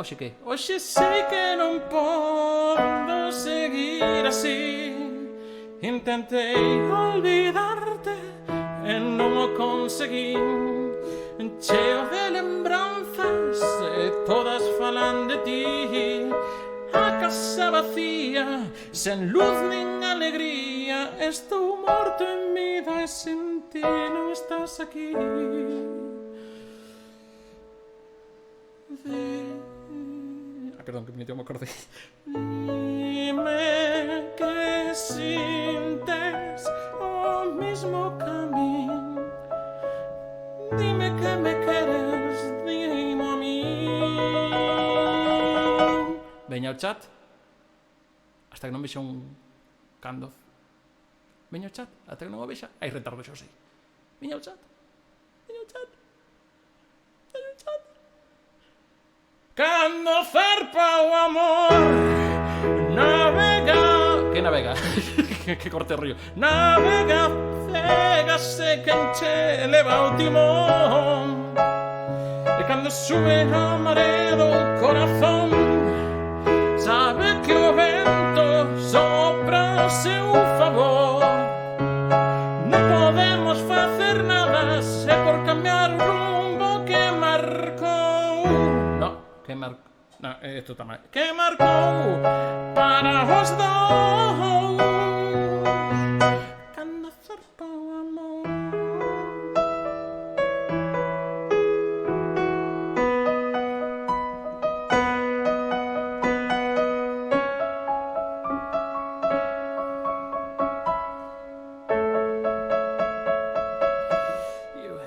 Hoxe que? Hoxe sei que non podo seguir así. Intentei olvidarte e non o conseguín. Cheo de lembranzas e todas falan de ti. A casa vacía, sen luz nin alegría. Estou morto en vida e sen ti non estás aquí. Perdón, que me tengo acordé. Dime que sintes o mismo camino. Dime que me queres, dime a mí. Veña ao chat. Hasta que non vexa un Candoz. Veña ao chat. Hasta que non o vexa. Hai retardo, xa sei. Veña ao chat. Veña ao chat. Veña ao chat. Cando zarpa o amor, navega. Que navega? Que corte o río. Navega, cegase quen che leva o timón. E cando sube a marea do corazón, sabe que o vento sopra ao seu favor. Non podemos facer nada se por cambiar o rumbo que marcou. Que marcou. No, esto está mal. Que marcou para os dous. Cando zarpa o amor.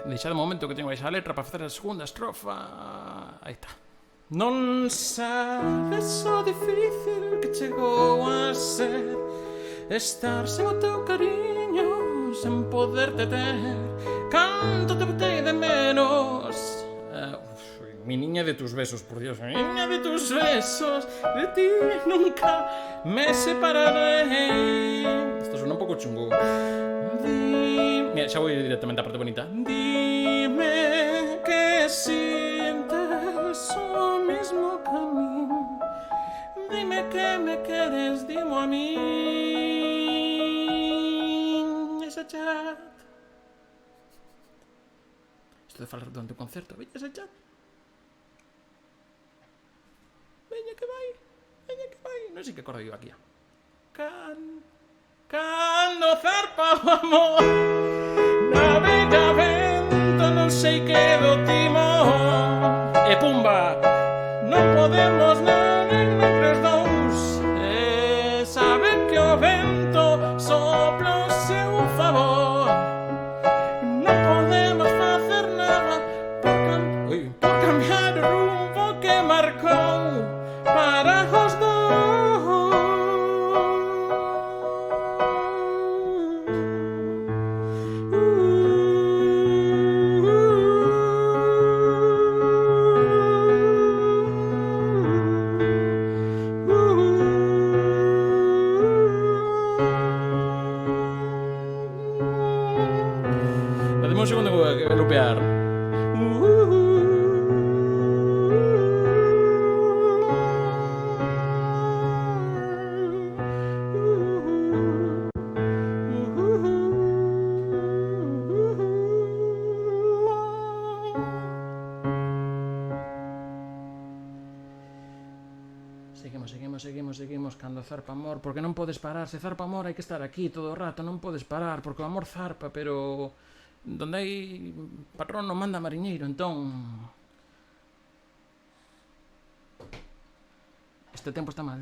Deixa de momento que tengo esa letra para facer a segunda estrofa. Aí está. Non sabes o difícil que chegou a ser estar sen o teu cariño, sen poderte ter. Canto te botei de menos. Mi niña de tus besos, por Dios. Mi niña de tus besos. De ti nunca me separaré. Esto suena un pouco chungo. Mira, xa vou directamente á parte bonita. Dime que sientes o mismo camino. Dime que me queres, dimo a mí. Ese chat. Esto de falar durante o concerto. Veña ese chat. Veña que vai. Veña que vai. Non sei que acordo vivo aquí. Cando zarpa o amor, navega vento, non sei que do timón. E pumba, non podemos non entre os dous. E sabe que o vento sopla ao seu favor. Non podemos facer nada por cambiar o rumbo que marcou para os dous. Un segundo que lupear. Seguimos cando zarpa amor, porque non podes parar. Se zarpa amor hai que estar aquí todo o rato, non podes parar, porque o amor zarpa, pero donde hai patrón non manda mariñeiro, entón este tempo está mal.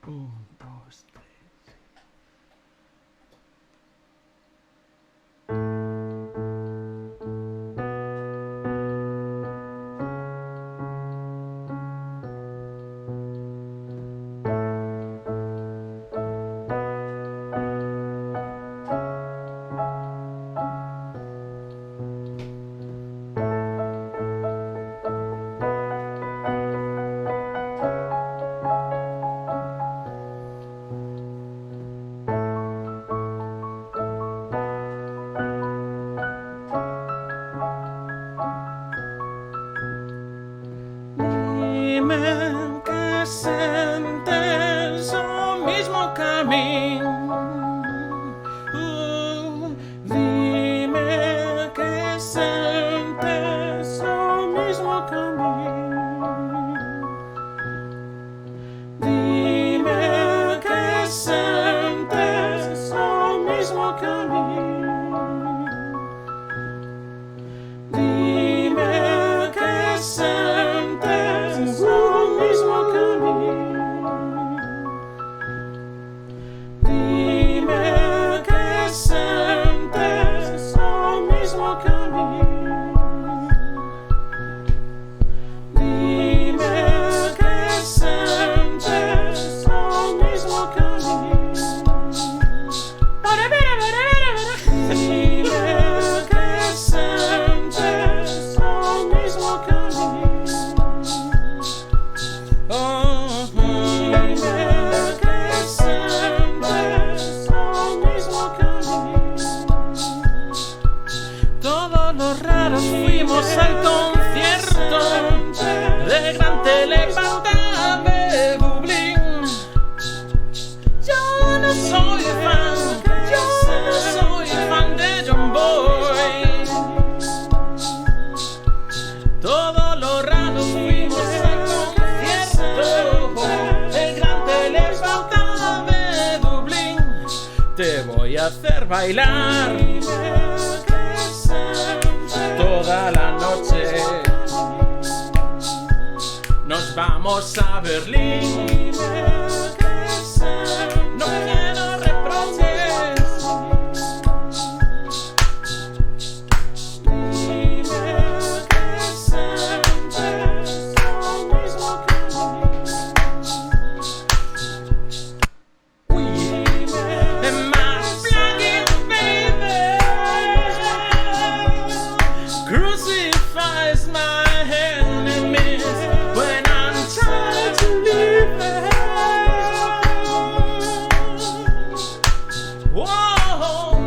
Un, dos, tres. Dime que sentes o mismo camino. Dime que sentes o mismo camino. Dime que sentes o mismo camino. Dime que sentes o mismo camino. Dime que sentes o mismo camino. Dime que sentes o mismo camino. Dime que sentes o mismo camino. Oh, dime que sentes o mismo camino. Todos los raros fuimos al concierto de Gran Telepanta de Dublín. Yo no soy fan de John Boy. Todos los raros fuimos al concierto de Gran Telepanta de Dublín. Te voy a hacer bailar toda la noche. Nos vamos a Berlín. No quiero reproches. Dime que sentes o mismo camino. Am I flagging, baby? Crucifies my enemies when I'm trying to live. Whoa,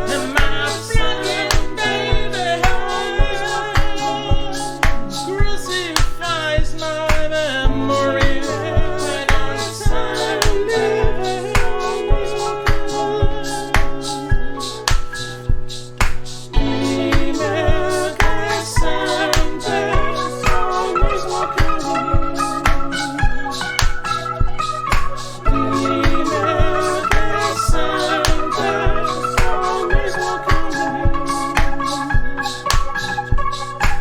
am I flagging, baby? Crucifies my memory when I'm trying to live. Dime que sentes o mismo camino. Dime que sentes o mismo camino.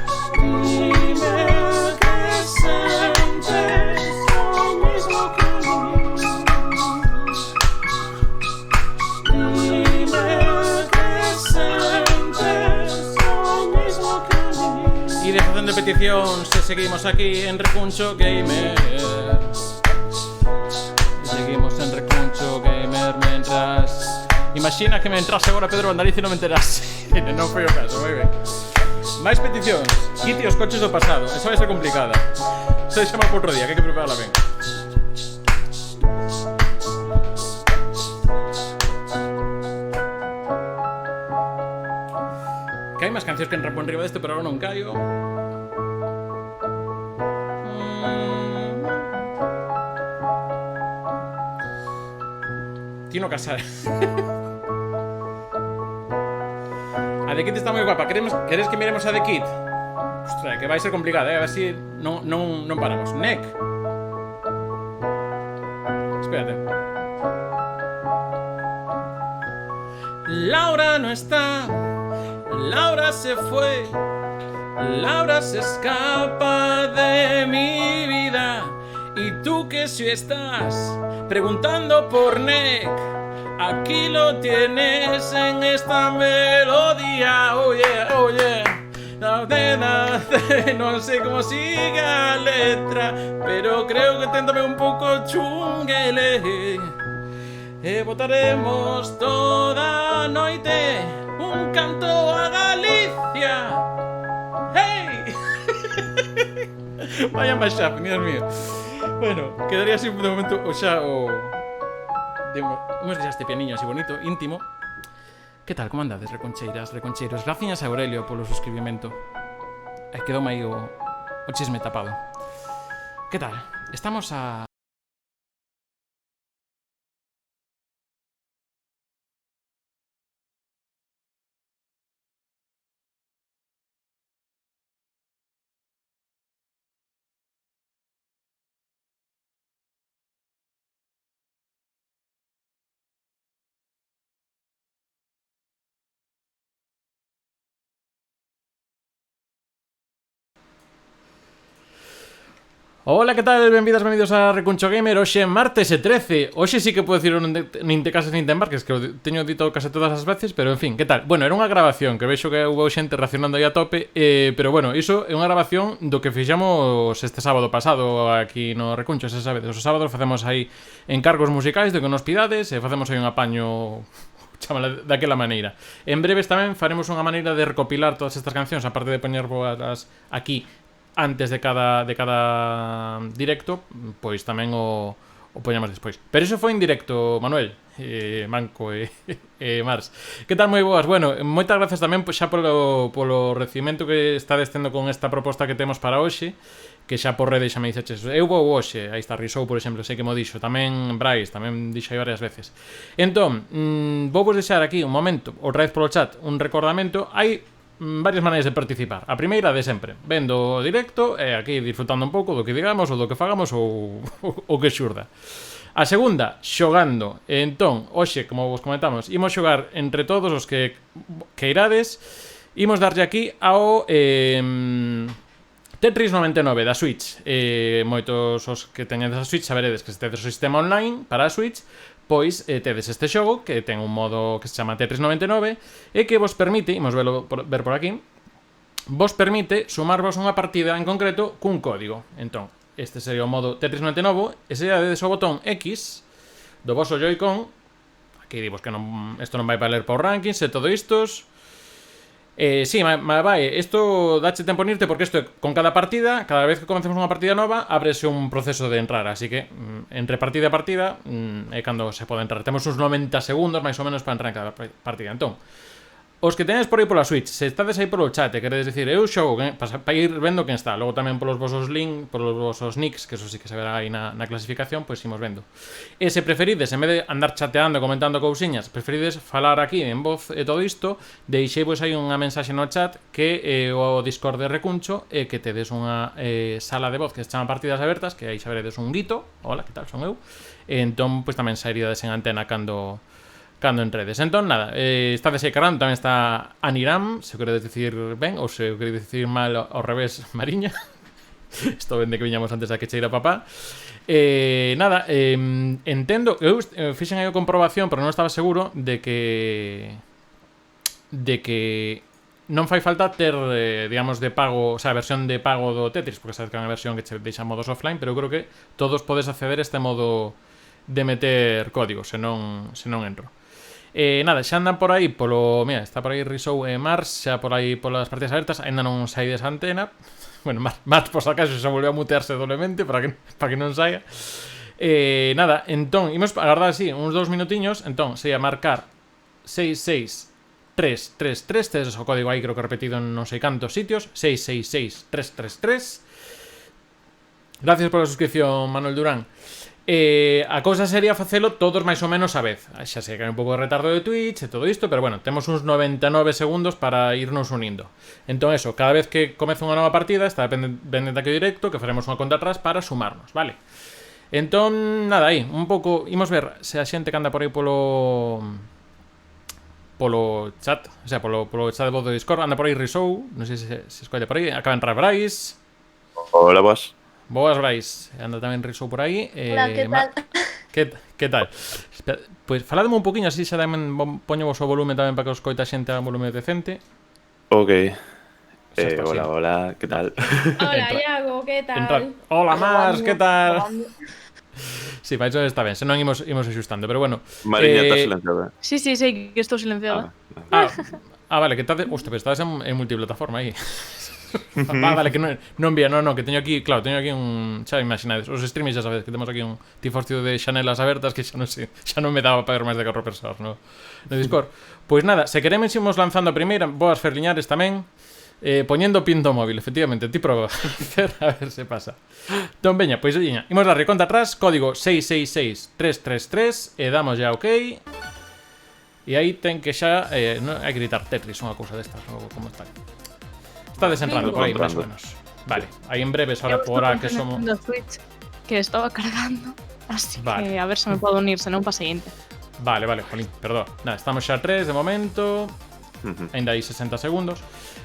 Dime que sentes o mismo camino. Dime que sentes o mismo camino. Y de estación de petición seguimos aquí en Recuncho Gamer. Seguimos en Recuncho Gamer mientras... Imagina que me entrase agora Pedro Vandaliz e non me enterase. Non foi o caso, moi ben. Máis peticións. Quite os coches do pasado. Esa vai ser complicada. Se deixamos por outro día, que hai que prepararla ben. Que hai máis cancións que enrapo en riba deste, pero agora non caio. Tino Casar. A The Kid está moi guapa. Queres que miremos a The Kid? Ostras, que vai ser complicada, a ver si non paramos. Neck. Espérate. Laura no está. Laura se fue. Laura se escapa de mi vida. Y tú que si estás preguntando por Neck, aquí lo tienes en esta melodía. Oh yeah, oh yeah. No sé cómo sigue la letra, pero creo que téntame un poco chunguele. Votaremos toda noite un canto a Galicia. Hey. Vaya mashup, Dios mío. Bueno, quedaría así de momento, o sea, unhos días de pianiño así bonito, íntimo. Que tal, como andades, reconcheiras, reconcheiros? Gracias a Aurelio polo suscribimento. Quedoume aí o chisme tapado. ¿Qué tal? Estamos a... Hola, que tal? Benvidos a Recuncho Gamer. Hoxe martes e 13. Hoxe sí que podo dicir nin te cases nin te embarques, que o teño dito case todas as veces, pero en fin, que tal? Bueno, era unha grabación que vexo que houve xente reaccionando aí a tope, pero bueno, iso é unha grabación do que fixamos este sábado pasado aquí no Recuncho, se sabedes. Os sábados facemos aí encargos musicais do que nos pidades e facemos aí un apaño chámala daquela maneira. En breves tamén faremos unha maneira de recopilar todas estas cancións, aparte de poñer boas aquí antes de cada directo, pois tamén o poñamos despois. Pero iso foi en directo, Manuel, Manco e Mars. Que tal, moi boas? Bueno, moitas gracias tamén xa polo recibimento que estades tendo con esta proposta que temos para hoxe, que xa por rede xa me dixeches. Eu vou hoxe, aí está Risou, por exemplo, sei que mo dixo. Tamén Brais, tamén dixo aí varias veces. Entón, vou vos deixar aquí un momento, outra vez polo chat, un recordamento. Hai varias maneiras de participar. A primeira de sempre, vendo o directo e aquí disfrutando un pouco do que digamos ou do que fagamos ou o que xurda. A segunda, xogando. Entón, hoxe, como vos comentamos, imos xogar entre todos os que irades. Imos darlle aquí ao Tetris 99 da Switch. Moitos os que teñedes a Switch saberedes que se tedes o sistema online para a Switch, pois tedes este xogo que ten un modo que se chama Tetris 99 e que vos permite, imos ver por aquí, vos permite sumarvos unha partida en concreto cun código. Entón, este sería o modo Tetris 99 e se dedes o botón X do voso Joy-Con, aquí divos que isto non vai valer por rankings e todo istos. Sí, vai, isto dache tempo nirte porque isto con cada partida, cada vez que comecemos unha partida nova, ábrese un proceso de entrar, así que entre partida a partida é cando se pode entrar. Temos uns 90 segundos máis ou menos para entrar en cada partida. Entón, os que tenes por aí pola Switch, se estades aí polo chat e queredes dicir eu xogo, para ir vendo quen está. Logo tamén polos vosos links, polos vosos nicks, que eso sí que se verá aí na clasificación, pois imos vendo. E se preferides, en vez de andar chateando, comentando cousiñas, preferides falar aquí en voz e todo isto, deixei vos aí unha mensaxe no chat que o Discord de Recuncho e que tedes unha sala de voz que se chama Partidas Abertas, que aí saberedes un grito, hola, que tal, son eu. E entón, pois tamén sairíades en antena cando entredes. Entón, nada, estades aí carando, tamén está Aniram, se o queredes dicir ben, ou se o queredes dicir mal ao revés, Mariña. Isto vende que viñamos antes da que cheira papá. Nada, entendo, eu fixen aí a comprobación, pero non estaba seguro de que non fai falta ter, digamos, de pago, o sea, a versión de pago do Tetris, porque sabes que é unha versión que che deixa modos offline, pero eu creo que todos podes acceder a este modo de meter código, se non entro. Nada, xa andan por aí polo... Mira, está por aí Risou e Mars, xa por aí polas partidas abertas, ainda non saides a antena. Bueno, Mars por si acaso xa volveu a mutearse doblemente para que non saia. Nada, entón, imos agardar así uns 2 minutiños. Entón, sería marcar 66333. Tedes o código aí, creo que repetido en non sei cantos sitios. 666333. Gracias pola suscripción, Manuel Durán. A cousa sería facelo todos máis ou menos a vez. Xa sei que hai un pouco de retardo de Twitch e todo isto, pero bueno, temos uns 99 segundos para irnos unindo. Entón eso, cada vez que comeza unha nova partida, está dependente aquí directo, que faremos unha conta atrás para sumarnos, vale? Entón, nada, aí, un pouco, imos ver se a xente que anda por aí polo chat, o sea, polo chat de voz do Discord, anda por aí Risou, non sei se escolle por aí, acaba de entrar Brais. Hola, vos. Boas, Brais, anda tamén Risou por aí. Hola, que tal? Que tal? Pois faladme un poquinho así, xa tamén poño vos o volume tamén para que os coita xente a volume decente. Ok. Hola, hola, ¿qué tal? Hola, Iago, ¿qué tal? Hola, Mars, ¿qué tal? Sí, para iso está ben, senón imos axustando, pero bueno. Mariña, estás silenciada. Sí, sei que estou silenciada. Vale, que estás... Hostia, pero estás en multiplataforma aí. Vale, que non vía, non, que teño aquí, claro, teño aquí un, xa imaginades, os streamings xa sabedes que temos aquí un tiforcio de xanelas abertas que xa non me daba para ver máis de 4 persoas no Discord. Pois nada, se queremos imos lanzando a primeira, boas Ferliñares tamén. Poñendo pin do móvil, efectivamente, ti proba a ver se pasa. Entón, veña, pois veña, imos dar reconta atrás, código 666333 e damos ya ok. E aí ten que xa, non, hai que gritar Tetris, unha cousa destas, ou como está. Está desentrando por aí, máis ou menos. Vale, aí en breves, ahora por ahora que somos... Switch, que estaba cargando, así Vale. que a ver se me podo unir, senón pa seguinte. Vale, jolín, perdón. Nada, estamos xa a 3 de momento. Ainda hai 60 segundos.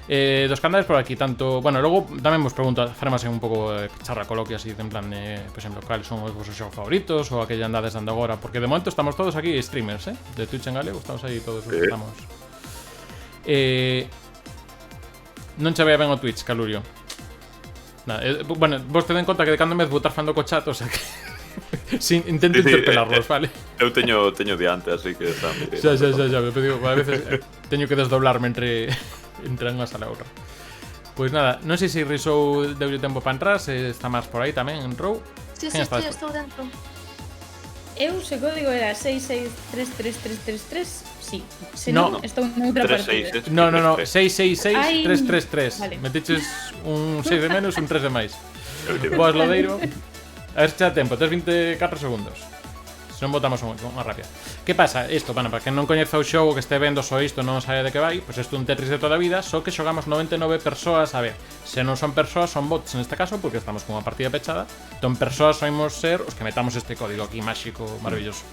Dos canales por aquí, tanto... Bueno, logo tamén vos pregunto, faremos un pouco charra coloquia así, en plan, por exemplo, cales son os vosos xogos favoritos ou aquella andades dando agora, porque de momento estamos todos aquí streamers, de Twitch en galego, estamos aí todos os que estamos. Non che vai ben o Twitch, Calurio. Nada, bueno, vos te den conta que de cando me botar fando co chat, o sea que... Sin, intento interpelarlos, vale? Eu teño diante, así que está moi bien. Xa, me pedido, a veces teño que desdoblarme entre unha sala e outra. Pois nada, non sei se Rizou deu tempo para entrar, se está máis por aí tamén en row. Sí, estou dentro. Eu, se código era 66333333, sí. Se No. non, estou noutra partida. 366. No, Ai. 666333. Vale. Metiches un 6 de menos, un 3 de máis. Boas, Lodeiro. A ver se xa tempo, tes 24 segundos. Se non botamos unha rápida. Que pasa? Isto, bueno, para que non coñeza o xogo, que este vendo só isto, non sabe de que vai, pois isto é un Tetris de toda a vida, só que xogamos 99 persoas, a ver, se non son persoas, son bots neste caso, porque estamos con unha partida pechada, entón persoas soimos ser os que metamos este código aquí máxico, maravilloso.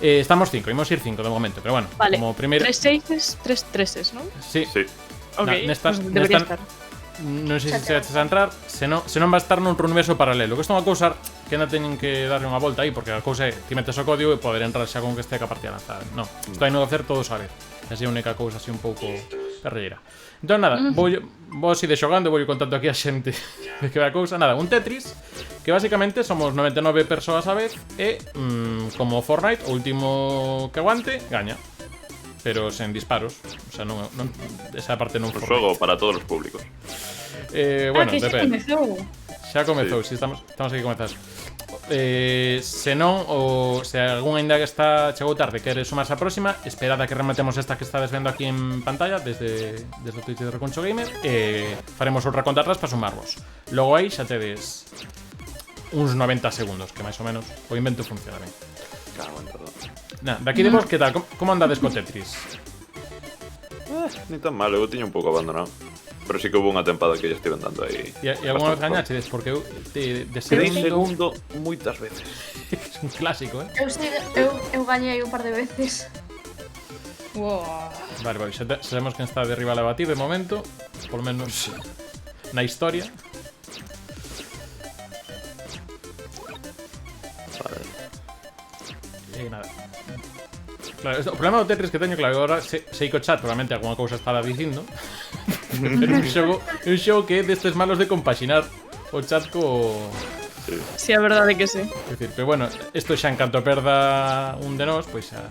Estamos 5, imos ir 5 de momento, pero bueno, Vale, como primeiro... 3 6 3 treses, non? Sí, Sí. Ok, nestas- pues debería nestas- estar. non sei se chegaches a entrar, se non va a estar nun universo paralelo. Que isto é unha cousa que ainda teñen que darle unha volta aí, porque a cousa é ti metes o código e poder entrar xa con que este a partida lanzada. Non, isto hai no hacer todos a ver. Así é a única cousa así un pouco perrelleira. Entón nada, vou ide xogando, vou contando aquí a xente de que vai a cousa. Nada, un Tetris que basicamente somos 99 persoas a vez e como Fortnite, o último que aguante gaña. Pero sen disparos, o sea, non esa parte non Un Fortnite. xogo para todos os públicos. Bueno, que xa depende. comezou. Xa comezou, si estamos aquí comezas. Se non, ou se algún ainda que está chegou tarde quere sumarse a próxima, esperad a que rematemos esta que estades vendo aquí en pantalla desde o Twitch de Reconcho Gamer e faremos outra conta atrás para sumarvos. Logo aí xa tedes uns 90 segundos, que máis ou menos o invento funciona ben. Cago en todo. Nah, daqui de vos, que tal? Como andades co Tetris? Ni tan mal, eu tiño un pouco abandonado. Pero sí que hubo unha tempada que ya estiven dando aí. E algunha vez bastante. gañachedes? Porque eu de Quedei segundo segundo moitas veces. é un clásico, Eu gañei un par de veces. Wow. Vale, sabemos quen está de rival a batir de momento, por lo menos na historia. Vale. Nada. Claro, o problema do Tetris que teño, claro, agora sei que o chat probablemente alguna cousa estará dicindo. Pero é un xogo que é destes malos de compaxinar o chat co... Sí, a verdade que sí. É dicir, pero bueno, isto xa en canto perda un de nós, pois xa...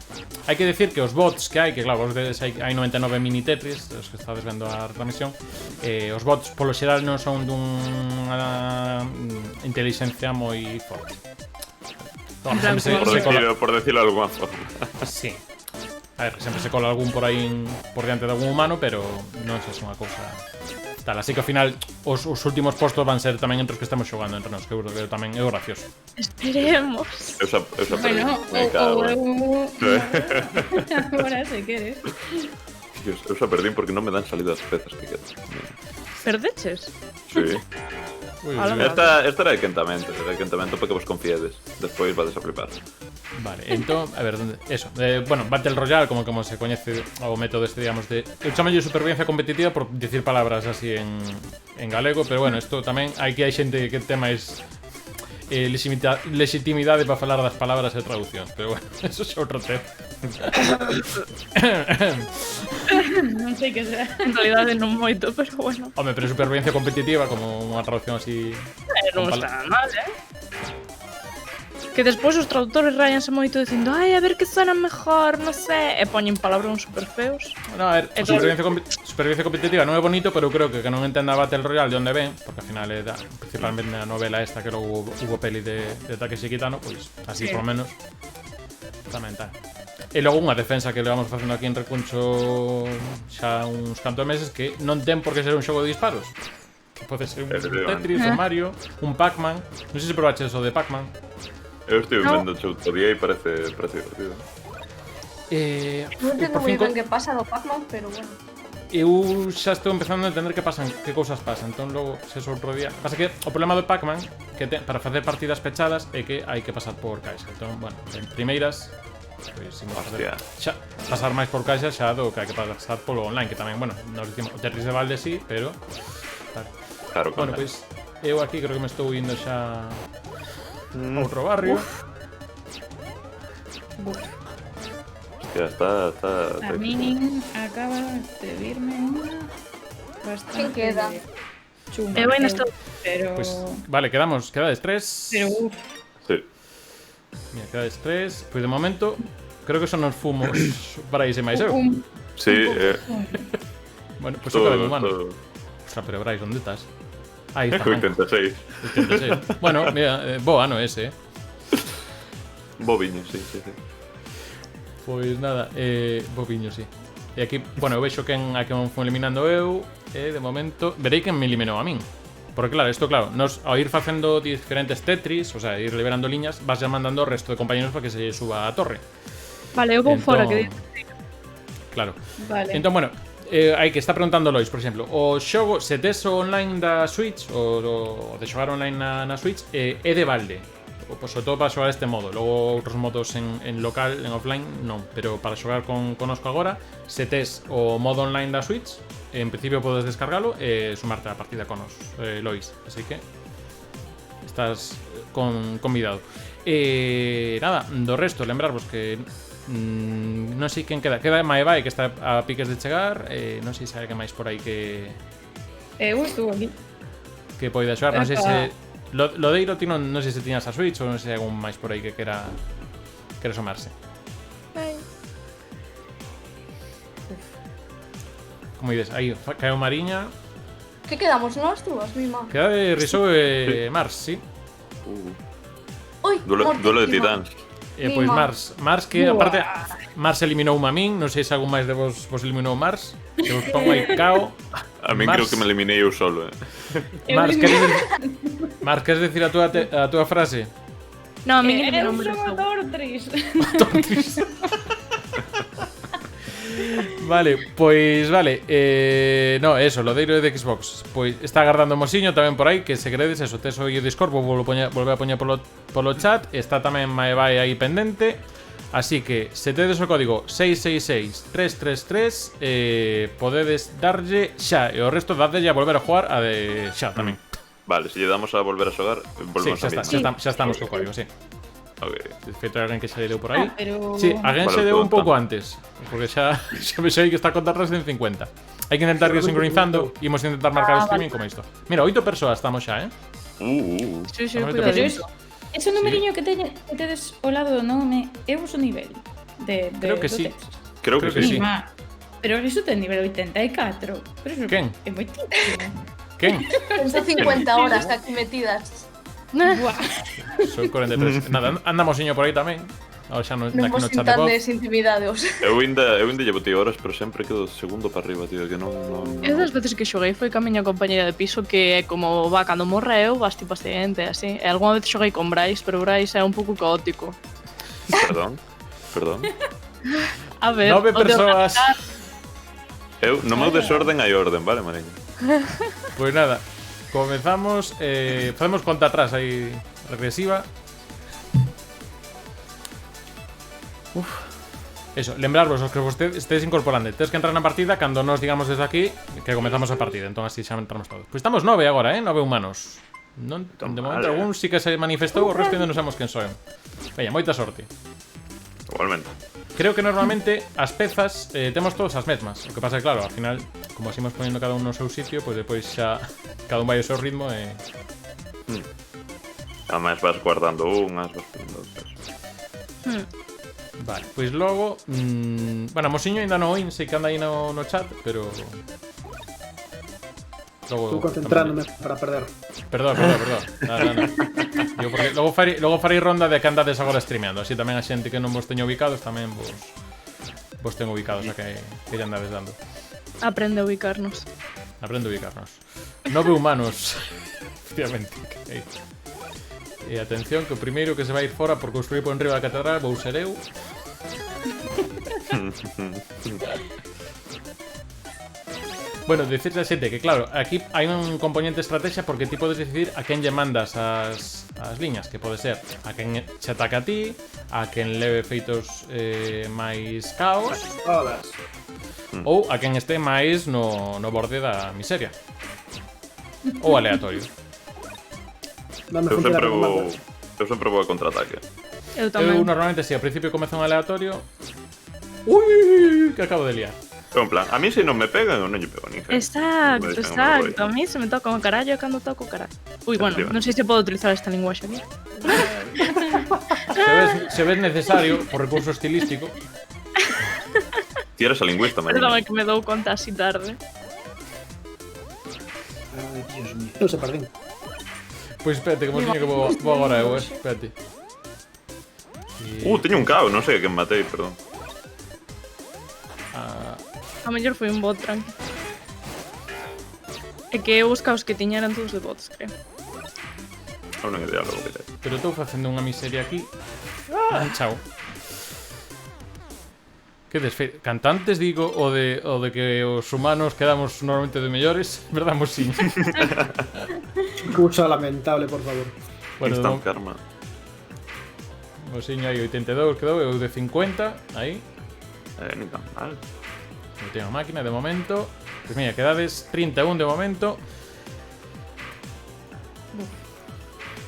Hai que decir que os bots que hai, que claro, vos vedes hai 99 mini Tetris, os que estades vendo a transmisión, os bots polo xeral non son dunha inteligencia moi forte. En plan, Por decirlo de alguna forma. Sí. A ver, sempre se cola algún por aí por diante de algún humano, pero non sei se é unha cousa tal. Así que ao final os últimos postos van ser tamén entre os que estamos xogando entre nós, que eu creo que tamén é gracioso. Esperemos. Eu xa perdí. Bueno, Me cago, Agora se queres. Dios, eu xa perdí porque non me dan salida as pezas que quedan. Perdeches? Sí. Ui, Ala, ui, ui. Esta era de quentamento para que vos confiedes. Despois vades a flipar. Vale, entón, a ver, eso, bueno, Battle Royale, como se coñece o método este, digamos, de... Eu chamo de supervivencia competitiva por dicir palabras así en galego, pero bueno, isto tamén hai xente que ten máis legitimidade para falar das palabras e traduccións, pero bueno, eso é outro tema. Non sei que será. En realidade non moito, pero bueno. Home, pero supervivencia competitiva, como unha traducción así... Non con está mal, Que despois os traductores rayanse moito dicindo ai, a ver que suena mejor, non sei, e poñen palabras super feos. No, a ver, a supervivencia competitiva non é bonito, pero eu creo que non entenda a Battle Royale de onde ven, porque ao final é principalmente a novela esta que logo hubo peli de Takeshi Kitano, pois así Sí. por lo menos tamén tal. E logo unha defensa que levamos facendo aquí en Recuncho xa uns cantos meses, que non ten por que ser un xogo de disparos. Que pode ser un Tetris, un Mario, un Pac-Man. Non sei se probaches o de Pac-Man. Eu estive vendo o outro día e parece divertido. Non entendo por moi fin ben que pasa no Pac-Man, pero bueno. Eu xa estou empezando a entender que cousas pasan. Entón logo, se eso outro día. Pasa que o problema do Pac-Man que para facer partidas pechadas é que hai que pasar por caixa. Entón, bueno, en primeiras pois imos facer xa pasar máis por caixa xa do que hai que pasar polo online, que tamén, bueno, nos dicimos o Tetris de balde sí, pero Claro, bueno, pois eu aquí creo que me estou indo xa a outro barrio. Ya está. A mí acaba de virme una bastante ¿Quién queda? chunga. Eu ainda estou... Pero... Pois, vale, quedades 3. Pero uff, Sí. Mira, quedades 3. Pois de momento creo que son os fumos para irse máis eu. Sí, Bueno, pois toca de humano. Ostras, pero Brais, onde estás? Aí está. 86. 86. Bueno, mira, bo ano ese, Bobiño, sí. Pois nada, bobiño, sí. E aquí, bueno, eu vexo a que me fui eliminando eu. E de momento, verei quen me eliminou a min. Porque claro, nos ao ir facendo diferentes Tetris, o sea, ir liberando liñas, vas ya mandando o resto de compañeros para que se suba a torre. Vale, eu vou fora, que Claro. vale. Entón, bueno, hai que está preguntando Lois, por exemplo, o xogo, se tes o online da Switch, o de xogar online na Switch, é de balde. Pues, sobre todo para xogar este modo. Logo outros modos en local, en offline, non. Pero para xogar conosco agora, se tes o modo online da Switch, en principio podes descargalo e sumarte á partida conos, Lois. Así que estás convidado. Nada, do resto, lembrarvos que non sei quen queda. Queda Maebai, que está a piques de chegar. Non sei se hai que máis por aí que Estuvo aquí. poida xogar. Non sei se Lo Deiro ti non sei se tiñas a Switch ou non sei se hai algún máis por aí que quere somarse. Como dices, aí caeu Mariña. Que quedamos nós dúas, mima? Queda de Risou e Mars, sí. Oi, Duelo de titans. Pois Mima. Mars que aparte Mars eliminou a min, non sei se algún máis de vos eliminou Mars. Que vos pongo aí cao. A min Mars. creo que me eliminei eu solo, Mars, queres decir a túa frase? No, a min Eu non me son gustou. Tortris. Vale, pois vale. No, eso, lo deiro de Xbox. Pois está agardando o Mosiño tamén por aí, que se queredes eso, tes o Discord, volver a poñer polo chat. Está tamén Maebai aí pendente. Así que, se tedes o código 666333, podedes darlle xa. E o resto dadelle a volver a jugar a de xa tamén. Vale, se lle damos a volver a xogar, Sí, volvemos a mirar. xa estamos co código, sí. Ok. De feito, hai alguén que xa lle deu por aí. Pero... Sí, alguén Vale, se deu un pregunta. pues pouco antes. Porque xa vexo aí que está a contar ras 150. Hai que intentar ir sincronizando. Imos intentar marcar o streaming como isto. Mira, 8 persoas estamos xa, Sí, Vamos a cuidado. meter Pero ese numeriño que tedes ao lado do nome é o seu nivel de Creo que do sí. texto. Creo que que sí. sí. Mima, pero iso ten nivel 84. Pero iso Quen? é moitísimo. Quen? Desde 50 horas aquí metidas. Buah. Son 43. Nada, andamos por aí tamén. Ahora xa no, aquí Non no vos chat de voz. sintades intimidados. Eu ainda llevo horas, pero sempre quedo segundo para arriba, tío, que non... Eu das veces que xoguei foi ca miña compañera de piso que é como va cando morreu, vas tipo paciente, así. E algunha vez xoguei con Brais, pero Brais é un pouco caótico. Perdón. A ver, 9 o de persoas. Eu, no meu desorden hai orden, vale, Mariña? Pois nada, comezamos. Facemos conta atrás aí regresiva. Eso, lembrarvos os que vos estéis incorporando. Tedes que entrar na partida cando nos digamos desde aquí que comezamos a partida. Entón así xa entramos todos. Pois estamos 9 agora, 9 humanos. Non, de momento algún sí que se manifestou, o resto ainda non sabemos quen son. Veña, moita sorte. Igualmente. Creo que normalmente as pezas temos todas as mesmas. O que pasa é claro, al final, como así imos poniendo cada un no seu sitio, pois depois xa cada un vai ao seu ritmo e... Además vas guardando unhas, vas poniendo outras. Vale, pois logo bueno, Mosiño ainda non oín, sei que anda aí no chat, pero Logo, Estou concentrándome para perder. Perdón. Nada. Digo, porque logo farei ronda de que andades agora streameando. Así tamén a xente que non vos teño ubicados tamén vos tengo ubicados a que lle andades dando. Aprende a ubicarnos. Aprende a ubicarnos. 9 humanos. Efectivamente. Okay. E atención que o primeiro que se vai ir fora por construir por enriba da catedral vou ser eu. Bueno, decirte a xente que claro, aquí hai un componente estrategia porque ti podes decidir a quen lle mandas as liñas, que pode ser a quen se ataca a ti, a quen leve feitos máis caos, Todas. ou a quen este máis no borde da miseria. Ou aleatorio. Dame Eu funciona sempre como vou... mapa. Eu sempre vou a contraataque. Eu Eu tamén. normalmente si, ao principio comezo un aleatorio. Ui, que acabo de liar. Pero en plan, a mí se non me pegan, eu non lle pego a ninguén. Exacto, Me deixan exacto. A moi mí se me toca o carallo cando toco o carallo. Uy, bueno, Efectivamente. non sei se podo utilizar esta linguaxe aquí. Se ves necesario, por recurso estilístico. Ti eres a lingüista, Perdón, Mariña. é que me dou conta así tarde. Ai, Dios mío. Eu se perdín. Pois espérate, que motiño que vou agora eu, espérate. Teño un caos, non sei a quen matei, perdón. A mellor foi un bot, tranqui. É que os caos que tiña eran todos de bots, creo. Non é idea logo que sei. Pero estou facendo unha miseria aquí. Chao. Que desfe... Cantantes, digo, o de que os humanos quedamos normalmente de mellores. Verdad, mosiño? Cousa lamentable, por favor. Bueno, Instant karma. mosiño aí 82, quedou eu de 50. Aí. Ni tan mal. Non teño máquina de momento. Pois mira, quedades 31 de momento.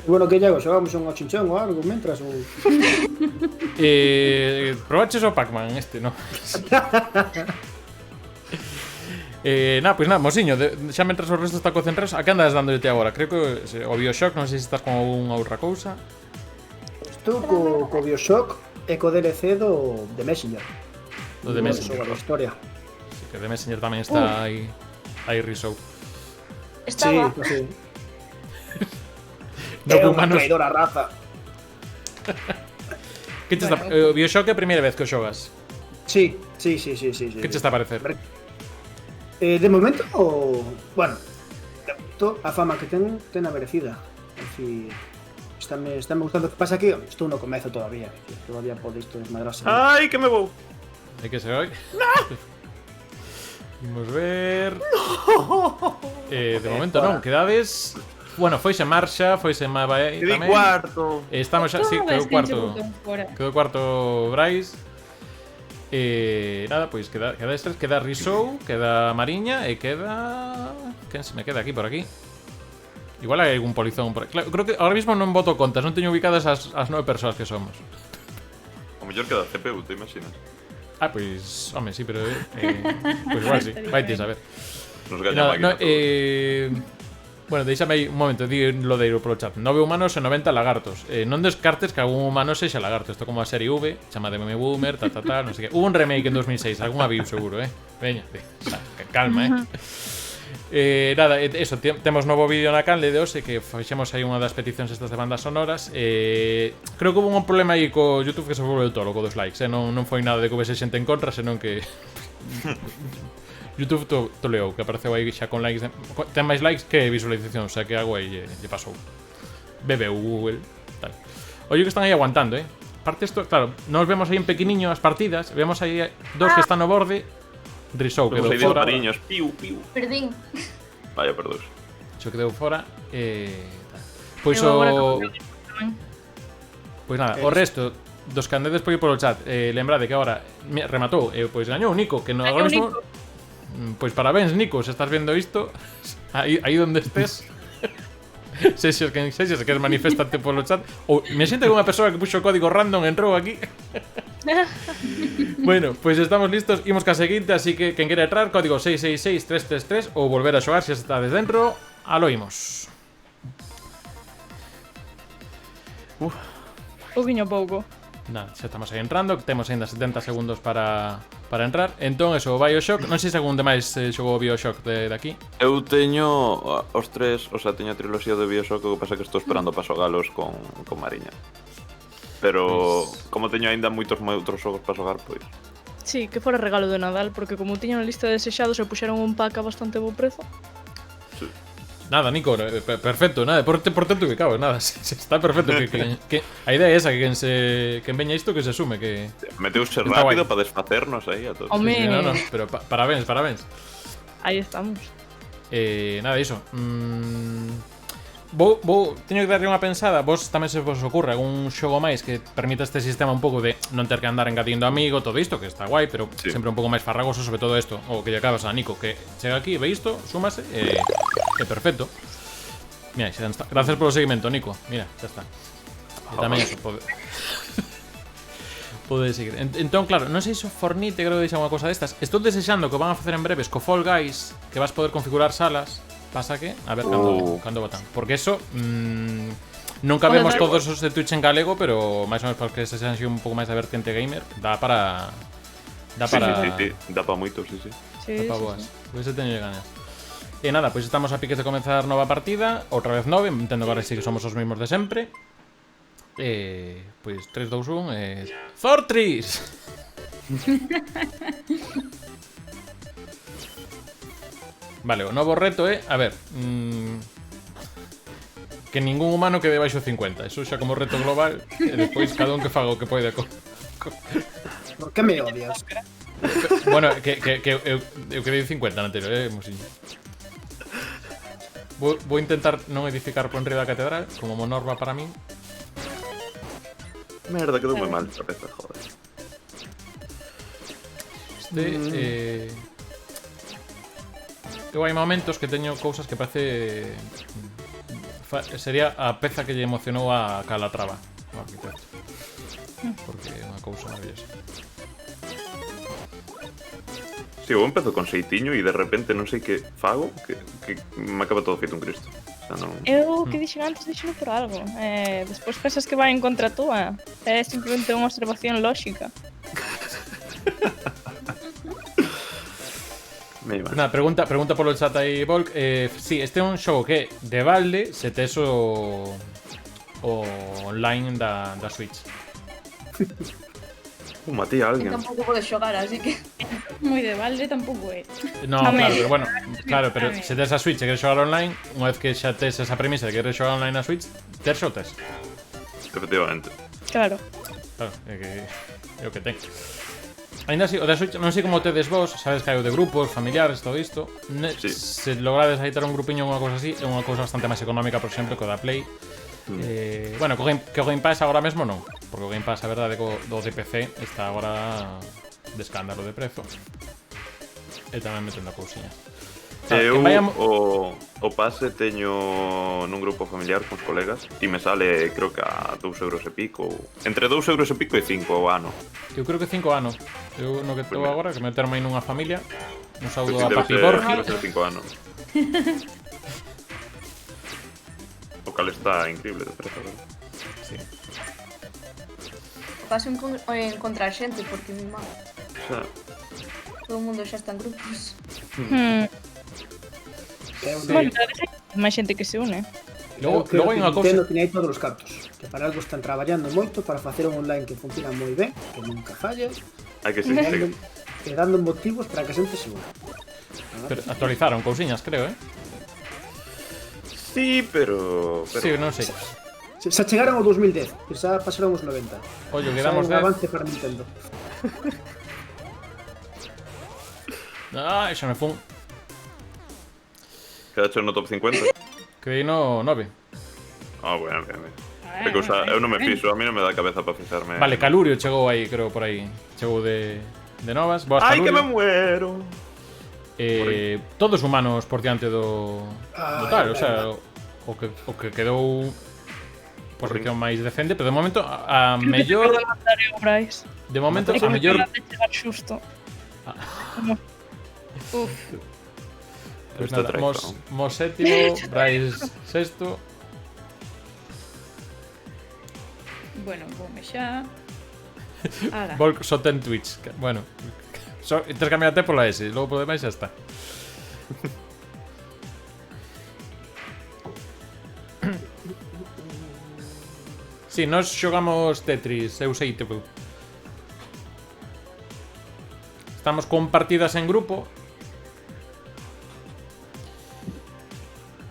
Bueno, que llego, xogamos un chinchón ou algo, mentras ou... Probaches o Pac-Man este, no? Pois nada, mosiño, xa mentras o resto está concentrados, a que andas dándote agora? Creo que o Bioshock, non sei se estás con alguna outra cousa. Estou co Bioshock e co DLC de Messenger. Do de Messenger. Sobre a historia. Sí, que de Messenger tamén está aí risou. Estaba. Sí, pues sí. No, É unha humanos. traidora raza. Que te está... O Bioshock é a primeira vez que o xogas. Sí. Que te está a parecer? De momento, bueno, de momento, a fama que ten a merecida. É dicir, está me gustando. O que pasa que estou no comezo todavía. Todavía pode isto desmadrarse. Ai, que me vou. Hai que ser hoy. Imos ver... de momento non, quedades... Bueno, foise Marxa, foise Mabae Que di tamén. cuarto. Estamos xa, sí, quedou cuarto. Quedou cuarto Bryce. Nada, pois queda estes, queda Risou, queda Mariña e queda... Quen se me queda aquí por aquí? Igual hai algún polizón por aquí. Claro, creo que ahora mismo non boto contas, non teño ubicadas as 9 persoas que somos. O mellor queda CPU, te imaginas? Pois, home, sí, pero pois igual sí, vai ti saber. Nos gaña máquina. Bueno, deixame aí un momento, di Lodeiro polo chat. 9 humanos e 90 lagartos. Non descartes que algún humano sexa lagarto. Isto como a serie V, chama de Meme Boomer, non sei que. Hubo un remake en 2006, algún aviu seguro, Veña, calma, nada, eso, temos novo vídeo na canle de hoxe que fixemos aí unha das peticións estas de bandas sonoras. Creo que hubo un problema aí co YouTube que se volveu todo co dos likes, non foi nada de que houvese xente en contra, senón que YouTube to leou, que apareceu aí xa con likes ten máis likes que visualización, o sea que algo aí lle pasou. Bebeu Google, tal. Oye que están aí aguantando, Aparte isto, claro, nos vemos aí en pequeniño as partidas, vemos aí dos que están no borde. Risou quedou fora. Mariños, piu. Perdín. Vaya, perdón. Xo quedou fora. Pois Eu agora o... que tamén. Pois nada, o resto dos que andedes por aí polo chat, lembrade que agora rematou, pois gañou Nico, que no agora mismo... Pois parabéns, Nico, se estás vendo isto, aí onde estés. Sexes que queres manifestarte polo chat. Ou me xente que unha persoa que puxo código random entrou aquí. Bueno, pois estamos listos, imos ca seguinte, así que quen quere entrar, código 666333 ou volver a xogar se estades dentro, alo imos. Pouquiño pouco. Nada, xa estamos aí entrando, temos ainda 70 segundos para para entrar. Entón, eso, o Bioshock. Non sei se algún demais xogou o Bioshock de aquí. Eu teño os tres, o sea, teño a triloxía de Bioshock, o que pasa que estou esperando para xogalos con Mariña. Pero como teño aínda moitos outros xogos para xogar, pois... Sí, que fora regalo de Nadal, porque como tiña na lista de desexados e puxeron un pack a bastante bo prezo. Nada, Nico, perfecto, nada, por tanto que cago, nada, está perfecto que a idea é esa, que quen veña isto que se sume, que... Meteuse Está rápido guai. para desfacernos aí a todos. Home. Sí, no, pero parabéns. Aí estamos. Nada, iso. Teño que darlle unha pensada. Vos tamén se vos ocurre algún xogo máis que permita este sistema un pouco de non ter que andar engadindo amigo, todo isto, que está guai, pero Sí. sempre un pouco máis farragoso, sobre todo isto. O que lle acabas a Nico, que chega aquí, ve isto, súmase, perfecto. Mira, xa está. Gracias polo seguimento, Nico. Mira, xa está. E tamén iso pode seguir. Entón, claro, non sei se o Fornite creo que deixa unha cosa destas. Estou desexando que o van a facer en breves co Fall Guys, que vas poder configurar salas. Pasa que, a ver cando botan. Porque eso, nunca Bueno, vemos da todos os de Twitch en galego, pero máis ou menos porque se sean un pouco máis de vertente gamer, dá para... Sí, dá para moito, sí. Sí, Dá para sí, boas. sí. Pois eu teño ganas. E nada, pois estamos a piques de comenzar nova partida. Outra vez 9, entendo que agora sí que somos os mesmos de sempre. Pois 3, 2, 1 Zortris! Vale, o novo reto é, a ver, que ningún humano quede baixo 50. Eso xa como reto global. E despois cada un que faga o que poida Por que me odias? Bueno, que eu quedei 50 na anterior, mosiño. Vou intentar non edificar por enriba da catedral, como norma para min. Merda, quedou moi mal esta peza, joder. Eu hai momentos que teño cousas que parece... sería a peza que lle emocionou a Calatrava, o arquitecto. Porque é unha cousa maravillosa. Si, eu empezo con xeitiño e de repente non sei que fago, que me acaba todo feito un cristo. O sea, non... Eu que dixen antes, dixeno por algo. Despois pensas que vai en contra túa. É simplemente unha observación lógica. Nada, pregunta polo chat aí, Volk. Sí, este é un xogo que de balde se tes o online da Switch. Matei a alguén. Tampouco podes xogar, así que... Moi de balde tampouco é. No, claro, pero bueno, claro, pero se tes a Switch e queres xogar online, unha vez que xa tes esa premisa de que queres xogar online na Switch, tes ou tes? Efectivamente. Claro. Claro, é o que ten. Ainda así, o da Switch, non sei como tedes vos, sabes que hai o de grupos, familiares, todo isto. Sí. Se logrades aitar un grupiño ou unha cousa así, é unha cousa bastante máis económica, por exemplo, que o da Play. Bueno, que o Game Pass agora mesmo non, porque o Game Pass, a verdade, do de PC está agora de escándalo de prezo. E tamén metendo a cousiña. Eu o pase teño nun grupo familiar cos colegas e me sale, creo que a 2 euros e pico. Entre 2 euros e pico e 5 o ano. Eu creo que 5 anos. Eu no que estou agora, que meterme aí nunha familia. Un saúdo a Debe Papi ser- Borgi. Debe ser 5 anos. O cal está increíble de prezo, ¿verdad? Sí. Paso encontrar xente, porque mi mal. O sea, Todo o mundo xa está en grupos. Bueno, hai máis xente que se une. Logo hai unha cousa. Nintendo tiene aí todos os cartos. Que para algo están traballando moito para facer un online que funciona moi ben, que nunca falla, hai que seguir. e dando motivos para que a xente se una. Pero actualizaron cousiñas, creo, Sí, pero... Sí, non sei. Xa chegaron ao 2010, que xa pasaron os 90. Ollo, Xa quedamos é un avance para Nintendo. Xa me fun. Quedaste no top 50? Quedei no 9. Ah, bueno, bien. É que, o sea, eu non me fixo, a mí non me dá cabeza para fixarme. Vale, Calurio chegou aí, creo, por aí. Chegou de novas. Boas, ¡Ay, que me Calurio. muero! Todos humanos por diante do tal, o sea, o que quedou posición máis decente, pero de momento a mellor, Bryce. de momento É a que me mellor acaba de chegar xusto. pues Isto nada, trae Mos sétimo, Bryce sexto. Bueno, voume xa. Ala. Volk só ten Twitch. Bueno, Tens que cambiar a T pola S, logo por demais xa está. Si, nos xogamos Tetris, eu sei, tipo. Estamos con partidas en grupo.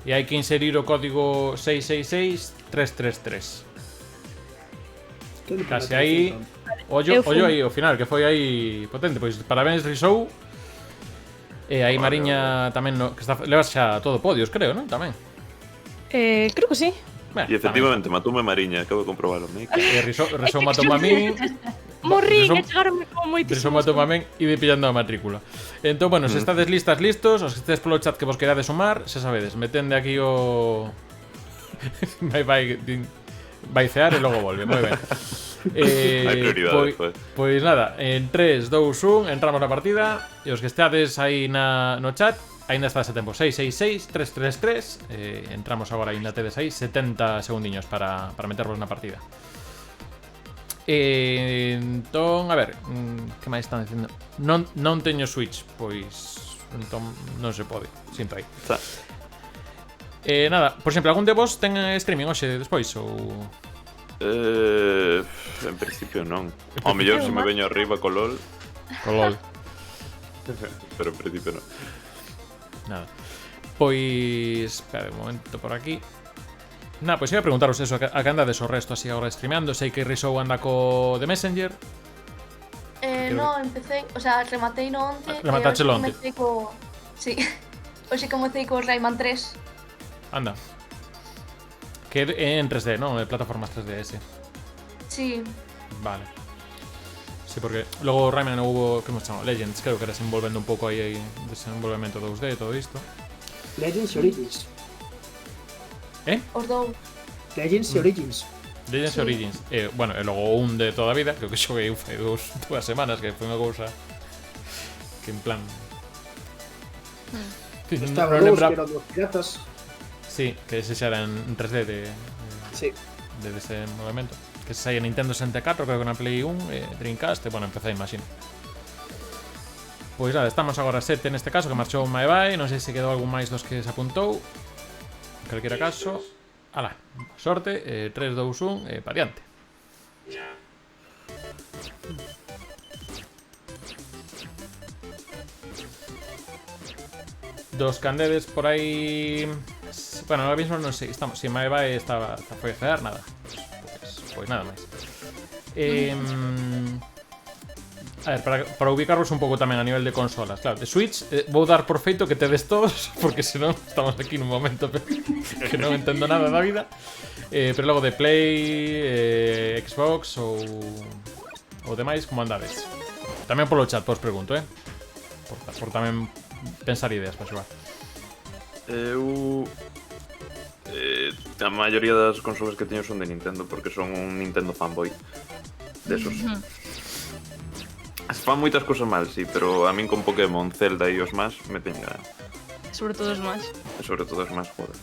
E hai que inserir o código 666333. Case aí. Ollo aí, ao final, que foi aí potente. Pois parabéns, Risou. E aí Mariña tamén que está, levas xa todo podios, creo, non? Tamén. Creo que sí. Ben, E efectivamente, matoume Mariña, acabo de comprobalo. Risou matou a min. Morrí, Risou- que chegaron como Risou moitísimos. matou a min e de pillando a matrícula. Entón, bueno, se estades listos, os que estés polo chat que vos querades sumar, xa sabedes, metende aquí o... vai cear e logo volve, moi ben. Hai prioridades, pues. Pois nada, en 3, 2, 1, entramos na partida. E os que estades aí no chat, ainda está ese tempo, 666-333. Entramos agora, ainda tedes aí 70 segundiños para metervos na partida. Entón, a ver, que máis están dicindo? Non teño Switch, pois entón non se pode, sinto aí. Está. Nada, por exemplo, algún de vos ten streaming hoxe despois ou... En principio non. Ao mellor se me veño arriba co LOL, Colol. pero en principio non. Nada. Pois... Espera un momento por aquí. Nada, pois iba a preguntaros eso, a que andades o resto así agora streameando. Sei que Risou anda co The Messenger. No, empecé, o sea, rematei no 11. Rematachelo onte. Sí. Hoxe comecei co Rayman 3. Anda. Que é en 3D, non? En plataformas 3DS. Sí. Vale. Sí, porque logo Rayman hubo, que hemos chamado? Legends, creo que desenvolvendo un pouco aí desenvolvemento 2D e todo isto. Legends e Origins. Os dous. Legends e Origins. Legends Sí. Origins. Bueno, e logo un de toda a vida, creo que xoguei fai dúas semanas, que foi unha cousa que en plan... Estaba non dous, lembra- que eran dos piratas. Sí, que ese xa era en 3D Sí. de desenvolvemento. Que se saía Nintendo 64, creo que na Play 1, Dreamcast, e bueno, empecé, imagino. Pois nada, estamos agora 7 neste caso, que marchou Maebai, non sei se quedou algún máis dos que se apuntou. En calquera caso, ala, sorte, 3, 2, 1, pa diante. Dos candedes por aí. Bueno, ahora mismo non sei, estamos, si Maebai estaba foi a cear, nada. Pois nada máis. A ver, para ubicarvos un pouco tamén a nivel de consolas. Claro, de Switch vou dar por feito que tedes todos, porque senón estamos aquí nun momento que non entendo nada da vida. Pero logo de Play, Xbox ou demais, como andades? Tamén polo chat, vos pregunto, por tamén pensar ideas para xogar. Eu... a maioría das consolas que teño son de Nintendo, porque son un Nintendo fanboy desos. Fan moitas cousas mal, sí, pero a min con Pokémon, Zelda e os Smash me teñen ganas. Sobre todo Smash. E sobre todo os Smash, joder.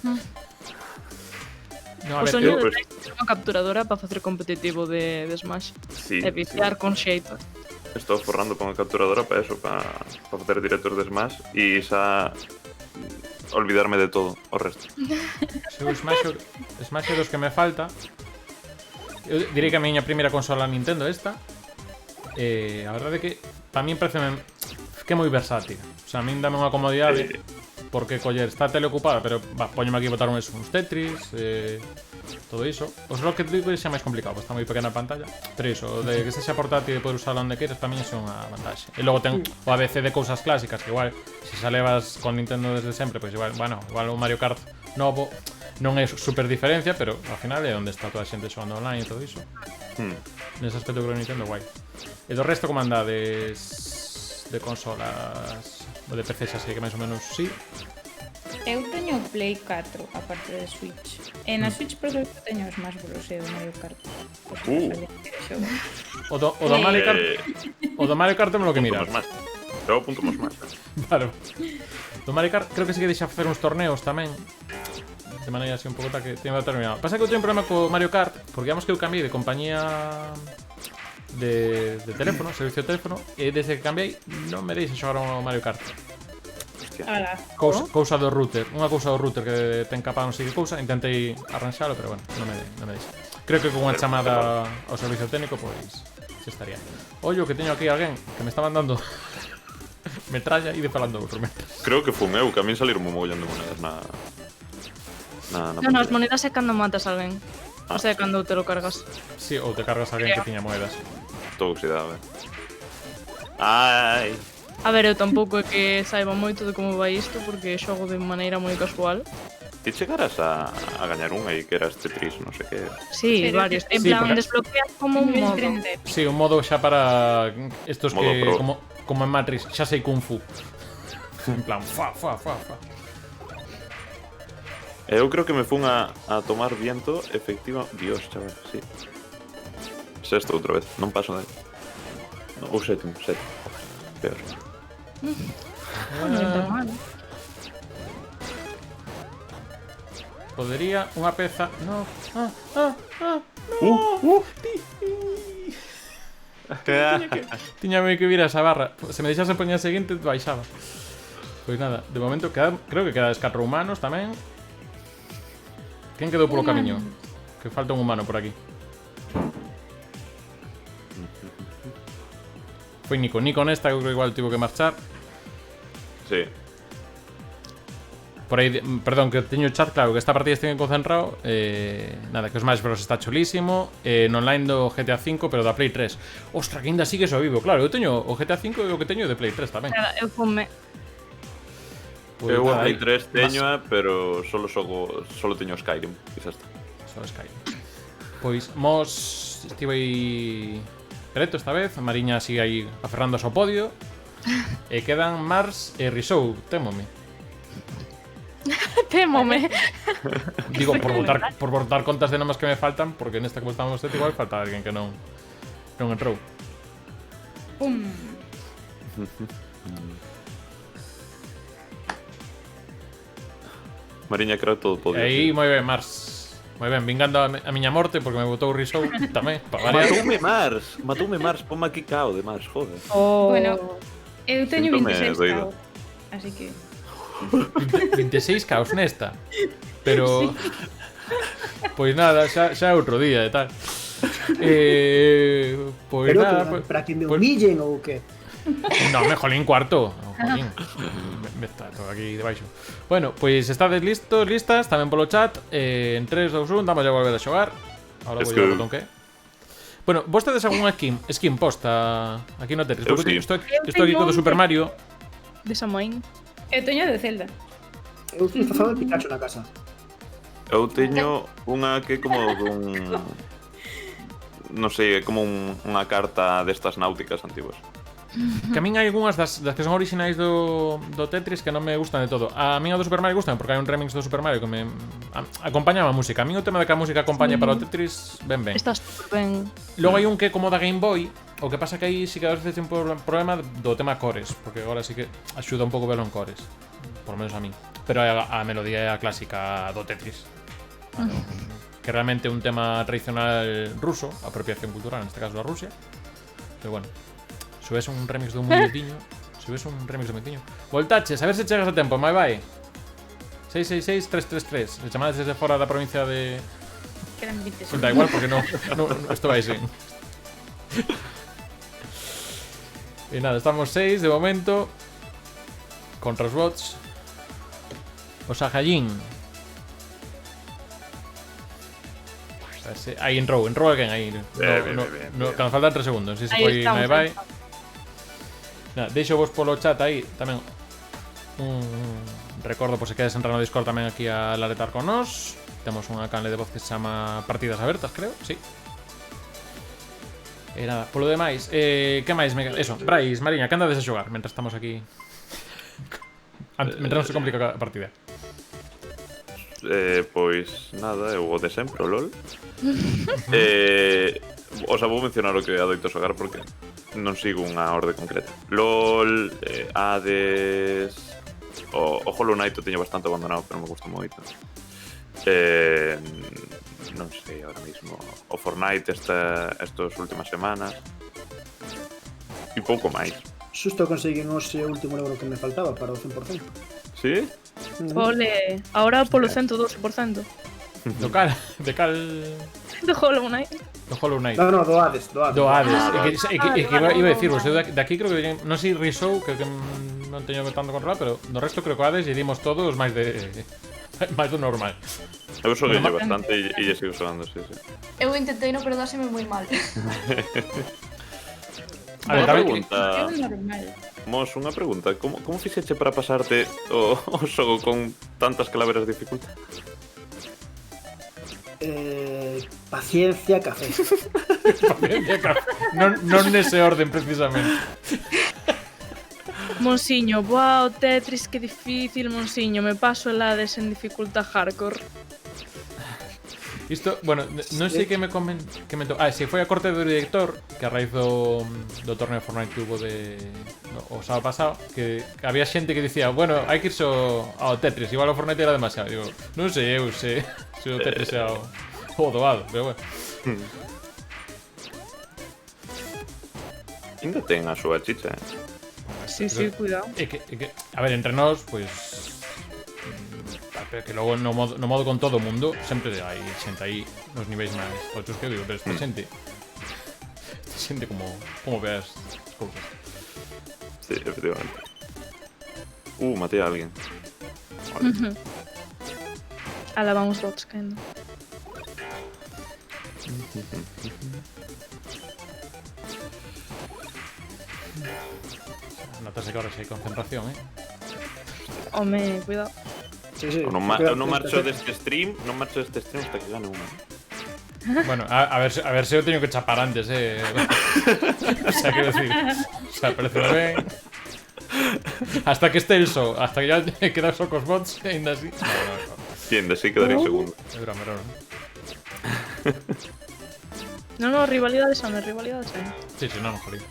No, a O ver, soño eu, de ter unha capturadora para facer competitivo de Smash. Sí, E viciar con xeito. Estou forrando con a capturadora para eso, para facer directos de Smash e xa olvidarme de todo o resto. se o Smash é dos que me falta. Eu direi que a miña primeira consola Nintendo esta. A verdade é que para min parece que é moi versátil. O sea, a min dame unha comodidade. Porque coller, está a tele ocupada, pero poñome aquí a botar uns Tetris, todo iso. Os Rocket League xa máis complicado, está moi pequena a pantalla. Pero iso, de que sexa portátil e poder usalo onde queres, para min é unha vantaxe. E logo ten o ABC de cousas clásicas, que igual, se xa levas con Nintendo desde sempre, pois igual, bueno, igual o Mario Kart novo non é super diferencia, pero ao final é onde está toda a xente xogando online e todo iso. Nese aspecto creo que Nintendo guai. E do resto como andades de consolas ou de PC xa sei que máis ou menos sí. Eu teño Play 4, aparte de Switch. E na Switch, por exemplo, teño os Smash Bros. E o Mario Kart. O do Mario Kart, o do Mario Kart temos lo que mirar. Smash. Eu apuntamos máis. Vale. Do Mario Kart creo que sí que deixa facer uns torneos tamén. De maneira así un pouco que teño terminado. Pasa que eu teño un problema co Mario Kart, porque digamos que eu cambiei de compañía de teléfono, servicio de teléfono, e desde que cambiei non me deixa xogar ao Mario Kart. Ala. Cousa do router, unha cousa do router que ten capaz non sei que cousa, intentei arranxalo, pero bueno, non me deixa. Creo que con unha chamada ao servicio técnico, pois, se estaría. Ollo, que teño aquí alguén que me está mandando metralla e de falando outro metras. Creo que fun eu, que a min saliron un mogollón de monedas na Non, as monedas é cando matas a alguén. O sea, cando te lo cargas. Sí, ou te cargas a alguén que tiña moedas. Estou oxidado, Ai. A ver, eu tampouco é que saiba moito de como vai isto, porque xogo de maneira moi casual. Ti chegaras a gañar un aí que eras Tetris, non sei que. Sí, Pero varios. que- En Sí, plan, porque- desbloqueas como un modo. Sí, un modo xa para estos Modo que pro. como en Matrix, xa sei Kung Fu. En plan, fa. Eu creo que me fun a tomar viento, efectiva. Dios, chaval, sí. Sexto outra vez, non paso de. No, ou sétimo. Peor. Non é tan mal. Podería unha peza. No. Tiña que vir a esa barra. Se me deixase poñer a seguinte, baixaba. Pois nada, de momento creo que queda 4 humanos tamén. Quen quedou polo camiño? Que falta un humano por aquí. Foi Nico nesta, eu creo que igual tivo que marchar. Sí. Por aí, perdón, que teño o chat, claro, que esta partida estoy concentrado. Nada, que os Smash Bros está chulísimo. No online do GTA V, pero da Play 3. Ostra, que ainda sigue ao vivo. Claro, eu teño o GTA V e o que teño de Play 3 tamén. Nada, eu fume. Pois Eu nada, a Play aí, 3 teño, pero solo teño Skyrim, quizás está. Só Skyrim. Pois, mos estivo aí preto esta vez. Mariña sigue aí aferrándose ao podio. E quedan Mars e Risou, témome. Témome. Digo, por botar contas de nomes que me faltan, porque nesta como estamos igual falta alguén que non entrou. Pum. Mariña creo todo podio. Aí, moi ben, Mars. Moi ben, vingando a miña morte porque me botou o Risou tamén, para variar. Matoume Mars, ponme aquí cao de Mars, joder. Oh. Bueno, eu teño Síntome 26 doido. cao. Así que 26 caos nesta. Pero pois nada, xa é outro día e tal. Pois Pero nada, para que me pois- humillen ou que. No, me jolín cuarto. Oh, jolín. Me está todo aquí debaixo. Bueno, pois estades listos, listas, tamén polo chat. En 3, 2, 1, damos a volver a xogar. Ahora Let's vou ao go. botón que. Bueno, vos tedes algunha skin posta aquí no Tetris? Eu Porque sí. estou aquí co do Super Mario. De Samoín. eu teño de Zelda. Eu estou disfrazado de Pikachu na casa. Eu teño unha que é como dun... Non sei, é como unha carta destas náuticas antiguas. Que a min hai algunhas das que son originais do Tetris que non me gustan de todo. A min a do Super Mario gustan porque hai un remix do Super Mario que me acompaña a música. A min o tema de que a música acompaña para o Tetris, ben. Está super ben. Logo hai un que é como da Game Boy. O que pasa que aí sí que a veces ten un problema do tema cores, porque agora sí que axuda un pouco verlo en cores. Por lo menos a min. Pero a melodía é a clásica do Tetris. Que realmente é un tema tradicional ruso, apropiación cultural, neste caso da Rusia. Pero bueno, se ves un remix do Muñetiño, Voltaches, a ver se chegas a tempo, vai. 666-333. Se chamades desde fora da provincia de... Quedan 26. Pues da igual porque no esto vai sen. E nada, estamos 6 de momento. Contra os bots. O Sajallín. Aí entrou alguén aí. Bien. Cando faltan 3 segundos. Si se Aí foi estamos, vai. aí estamos. Nada, deixo vos polo chat aí tamén un recordo por se quedes entrar no Discord tamén aquí a laretar con nós. Temos unha canle de voz que se chama Partidas Abertas, creo, sí. E nada, polo demais, que máis me... Eso, Brais, Mariña, que andades a xogar mentre estamos aquí? Mentre non se complica a partida. Pois nada, eu o de sempre, o LOL. O sea, vou mencionar o que adoito xogar porque non sigo unha orde concreta. LOL, Hades... O Hollow Knight o teño bastante abandonado, pero me gusta moito. Non sei, ahora mismo o Fortnite estas últimas semanas. E pouco máis. Xusto conseguín hoxe o último euro que me faltaba para o 100%. Sí? Ole, ahora polo 112%. Do cal, de cal... Do Hollow Knight. Do Hollow Knight. No, do Hades. Do Hades. vale, Iba a vale, decir, vale. de aquí creo que non sei Risou, creo que non teño tanto controlado, pero do resto creo que Hades e dimos todos máis de máis do normal. Eu xoguei Bueno, bastante e lle sigo xogando, sí. Eu intentei no, pero dáseme moi mal. A ver, Unha David, pregunta, É normal. Mos, unha pregunta. Como fixeche para pasarte o xogo con tantas calaveras de dificultad? Paciencia, café. non nese orden precisamente. Monsiño, buah, o Tetris, que difícil, Monsiño. Me paso el Hades en dificultad hardcore. Isto, bueno, non sei que me comentou. Si foi a corte do director, que a raíz do torneo Fortnite que hubo o sábado pasado, que había xente que dicía, bueno, hai que ir ao Tetris, igual o Fortnite era demasiado. Digo, non sei eu se o Tetris é o doado, pero bueno. Ainda ten a súa chicha, Sí, cuidado. É que, a ver, entre nós, pois... Pero que logo no modo con todo o mundo sempre hai xente aí nos niveis máis tochos que eu digo, pero esta xente como ve as cousas. Sí, efectivamente. Matei a alguén. Ala, vamos bots caendo. Notase que ahora xa hai concentración, Home, cuidado. Sí, sí. Non marcho deste stream hasta que gane unha. Bueno, a ver se eu teño que chapar antes, O sea, quero decir, o sea, parece ben. Hasta que este el so, hasta que ya queda só cos bots, ainda así. No. Tiende, sí quedaría segundo. É broma, é broma. No, rivalidades son, rivalidades son. Sí, non, jodido.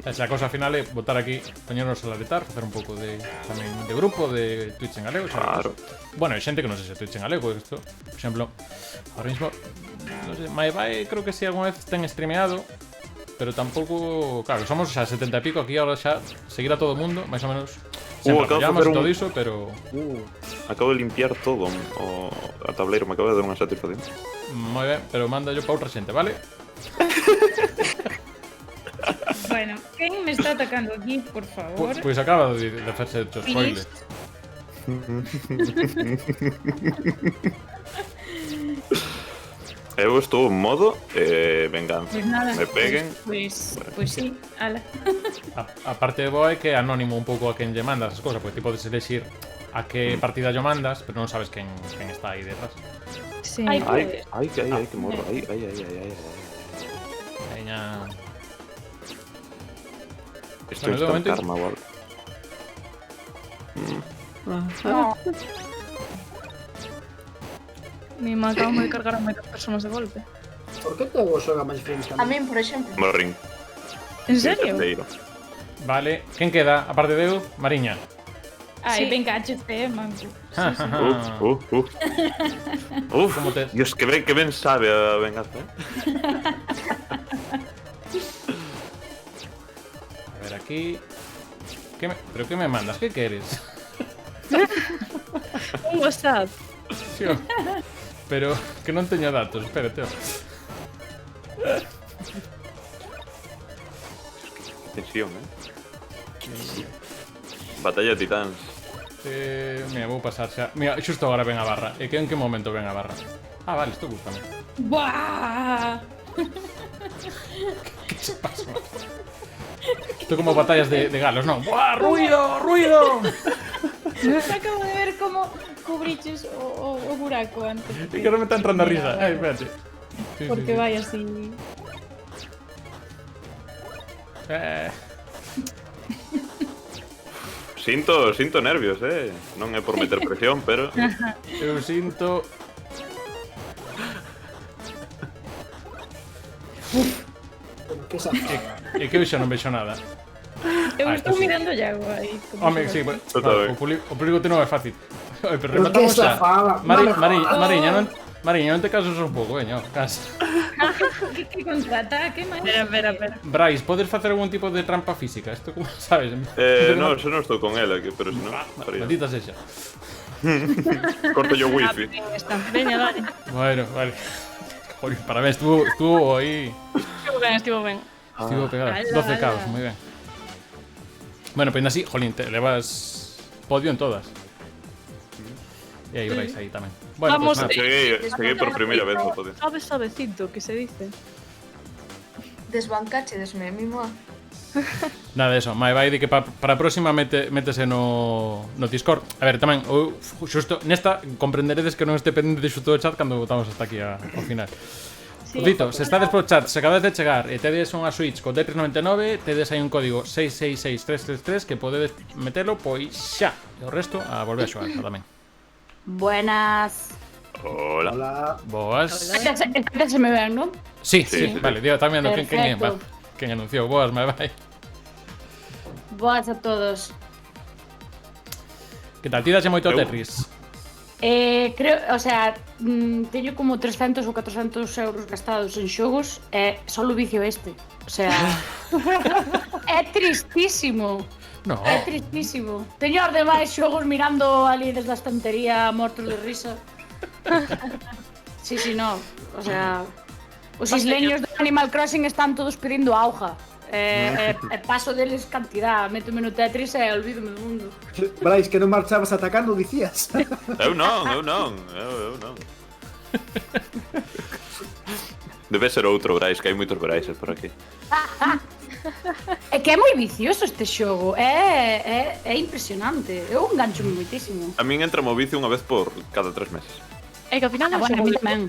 Esa cosa final é botar aquí, poñernos a laretar, facer un pouco de tamén de grupo, de Twitch en galego, Claro. Bueno, hai xente que non sei se Twitch en galego, isto, por exemplo, ahora mismo, non sei, Maebai creo que si alguna vez ten streameado, pero tampouco, claro, somos xa 70 e pico aquí, ahora xa seguir a todo o mundo, máis ou menos, sempre acabo de apoyamos facer todo un- iso, pero Acabo de limpiar todo a tableiro, me acaba de dar unha satisfacción. moi ben, pero manda yo pa outra xente, vale? Bueno, quen me está atacando aquí, por favor? Pois acaba de hacerse hecho spoiler. Eu estou en modo venganza. Pues nada, Me peguen. Pues sí, ala. A parte de boa é que é anónimo un pouco a quen lle mandas as cousas, porque ti podes elegir a que partida yo mandas, pero non sabes quen está aí detrás. Sí. Ay, Ai, que morro. Ai. Veña. Isto Bueno, de está en momento- karma, igual. No, Me acabamos de cargar a moitas personas de golpe. Por que te xoga máis friends A min, por exemplo. Morring. En serio? Terceiro. Vale, quen queda? Aparte de eu, Mariña. ay, Sí. venga, HP, manco. Uf, Como te- Dios, que ben sabe a venganza, A ver, aquí... ¿Pero qué me mandas? ¿Qué quieres? Un WhatsApp. Tío. Pero que non teño datos, espérate. Tensión, Batalla de titans. Mira, vou pasar xa. Mira, xusto agora ven a barra. E que en que momento ven a barra? Ah, vale, isto gustame. ¡Buah! Que se pasa? Isto como batallas de galos, non? ¡Buah, ruido, ruido! Acabo de ver como cubriches o buraco antes. E que non me está entrando a risa. Espérate. Sí, Porque vai así. Sinto nervios, Non é por meter presión, pero Eu sinto... Que sabe? E que eu xa non vexo nada. Eu esto estou sí. mirando Yago aí. como Home, se sí, vai. bueno, Está ben. o público te non é fácil. Oye, pero Pero rematamos que xa. estafaba. Mariña, non... Mariña, non te cases un pouco, veña, casa. Que contraataque, máis. Espera. Brais, podes facer algún tipo de trampa física? Isto como sabes? No, eso non estou con ela, pero se non, faría. Maldita sexa. Corto yo wifi. Veña, dale. Bueno, vale. Joder, parabéns, estuvo aí. Estivo ben. Estivo pegado. Ala, 12 ala. cabos, moi ben. Bueno, pero ainda así, jolín, te levas podio en todas. E aí Brais aí tamén. Bueno, Vamos, pues nada. Cheguei por primeira vez ao podio. Suavecito, que se dice. Desbancáchedesme, mimo. Nada de eso, mai vai de que para a próxima métese no Discord. A ver, tamén, xusto nesta comprenderedes que non este pendente de xusto o chat cando votamos hasta aquí ao final. Dito, se estades polo chat, se acabades de chegar e tedes unha Switch co Tetris 99, tedes aí un código 666333 que podedes metelo, pois xa. E o resto a volver a xogar, xa tamén. Buenas. Hola. Hola. Boas. Este se me ven, ¿no? Sí, Sí. vale, digo, tamén quen Perfecto. quen anunciou. Boas, me vai. Buenas a todos. Que tal? Ti dache moito Eu- Tetris? Creo, o sea, teño como 300 ou 400 euros gastados en xogos e solo vicio este. O sea, é tristísimo. No. É tristísimo. Teño os demais xogos mirando ali desde a estantería mortos de risa. Sí, no. O sea, os isleños de Animal Crossing están todos pedindo auga. Paso deles cantidad, métome no Tetris e olvídome do mundo. Brais, que non marchabas atacando, dicías. Eu non. Debe ser outro Brais, que hai moitos Braises por aquí. É que é moi vicioso este xogo, é impresionante. Eu engancho moitísimo. A min entra mo vicio unha vez por cada 3 meses. É que ao final é un Bueno, a xogo mí de tamén.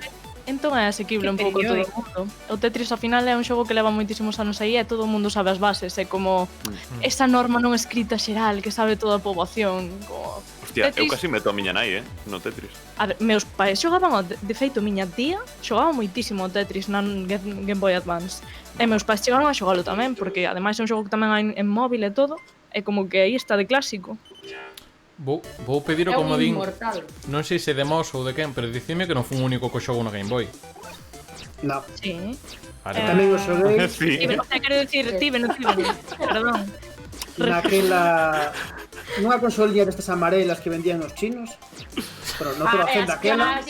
entón é asequible un Que pouco todo perio, o mundo. O Tetris ao final é un xogo que leva moitísimos anos aí e todo o mundo sabe as bases, é como esa norma non escrita xeral que sabe toda a poboación. Como... Hostia, eu Tetris- casi meto a miña nai, no Tetris. A ver, meus pais xogaban de feito miña tía xogaba moitísimo o Tetris na Game Boy Advance. E meus pais chegaron a xogalo tamén, porque ademais é un xogo que tamén hai en móvil e todo, é como que aí está de clásico. Vou pedir o É un comodín. inmortal. Non sei se de Mos ou de quen, pero dicime que non fun o único co xogo no Game Boy. No, Sí. Vale. tamén o xoguei Sí. O sea, quero dicir, tíbeno. Perdón. naquela... nunha consolilla destas amarelas que vendían os chinos. Pero non te facendo aquela.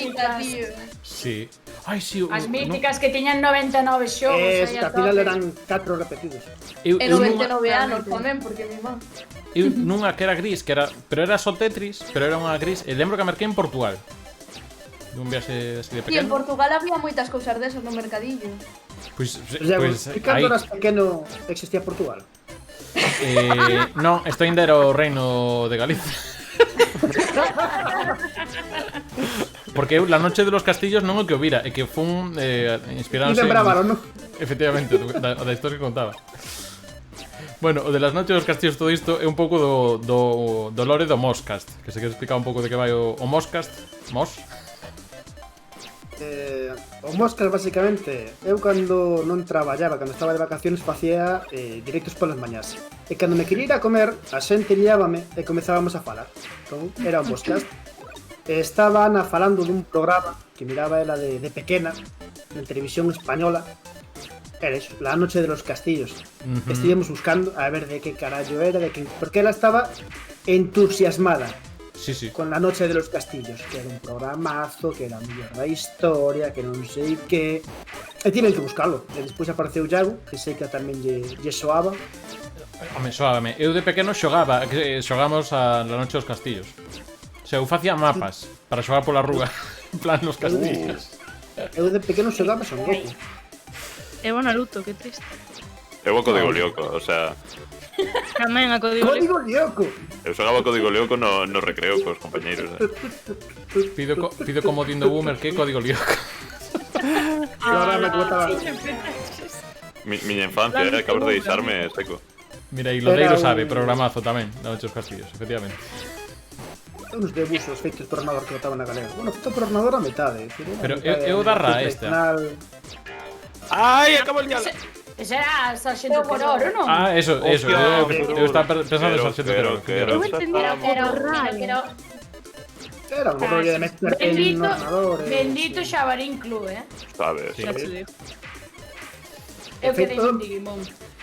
Sí. Ai, sí. As míticas que tiñan 99 xogos aí Que a al final tope. eran 4 repetidos. Eu, E eu 99 anos tamén, porque mi má. Eu nunha que era gris, pero era só Tetris, pero era unha gris, e lembro que a marquei en Portugal. Dun viaxe así de E en pequeno. Portugal había moitas cousas desas no mercadillo. Pois, O sea, pois cando aí, eras pequeno existía Portugal? non, isto ainda era o reino de Galicia. Porque eu, La Noche de los Castillos non o que o vira, é que fun inspirado E lembraba, non? Efectivamente, da historia que contaba. Bueno, o de Las Noches dos Castillos, todo isto é un pouco do lore do Moscast. Que se quere explicar un pouco de que vai o Moscast. Mos? O Moscas, basicamente, eu cando non traballaba, cando estaba de vacaciones, facía directos polas mañás. E cando me quería ir a comer, a xente liábame e comezábamos a falar. Entón, era o Moscas. Estaban falando dun programa que miraba ela de pequena, en televisión española. Era eso, La Noche de los Castillos. Estivemos buscando a ver de que carallo era, porque ela estaba entusiasmada Sí, sí. con La Noche de los Castillos, que era un programazo, que era a mellor da historia, que non sei que... E tienen que buscarlo. E despois apareceu Iago, que sei que tamén lle soaba. Home, soábame. Eu de pequeno xogaba, xogamos a La Noche dos Castillos. O sea, eu facía mapas para xogar pola rúa, en plan nos castillos. Eu de pequeno xogaba Son Goku. É o Naruto, que triste. Eu o Código Lyoko, o sea, Tamén a Código Código Lyoko! eu xogaba Código Lyoko no recreo cos compañeiros. Pido comodín do Boomer que Código Lyoko. Ahora me contaba... Miña infancia, acabas de deixarme seco. Mira, e Lodeiro Era un- sabe, programazo tamén, La Noche dos Castillos, efectivamente. Uns debuxos feitos por ordenador que botaban na galega. Bueno, feito por ordenador a metade. Pero eu da ra esta. Ai, acabo de liala. Ese era Sargento Queroro, non? Ah, eso, Hostia, eu estaba pensando en pero- Sargento pero- Queroro. pero- Eu entendía Pero por radio. Era un rollo de meterte en Bendito, ordenadores. bendito Xabarín Club, Sabes? Xa te digo. Eu quedei Efecto- sin Digimon.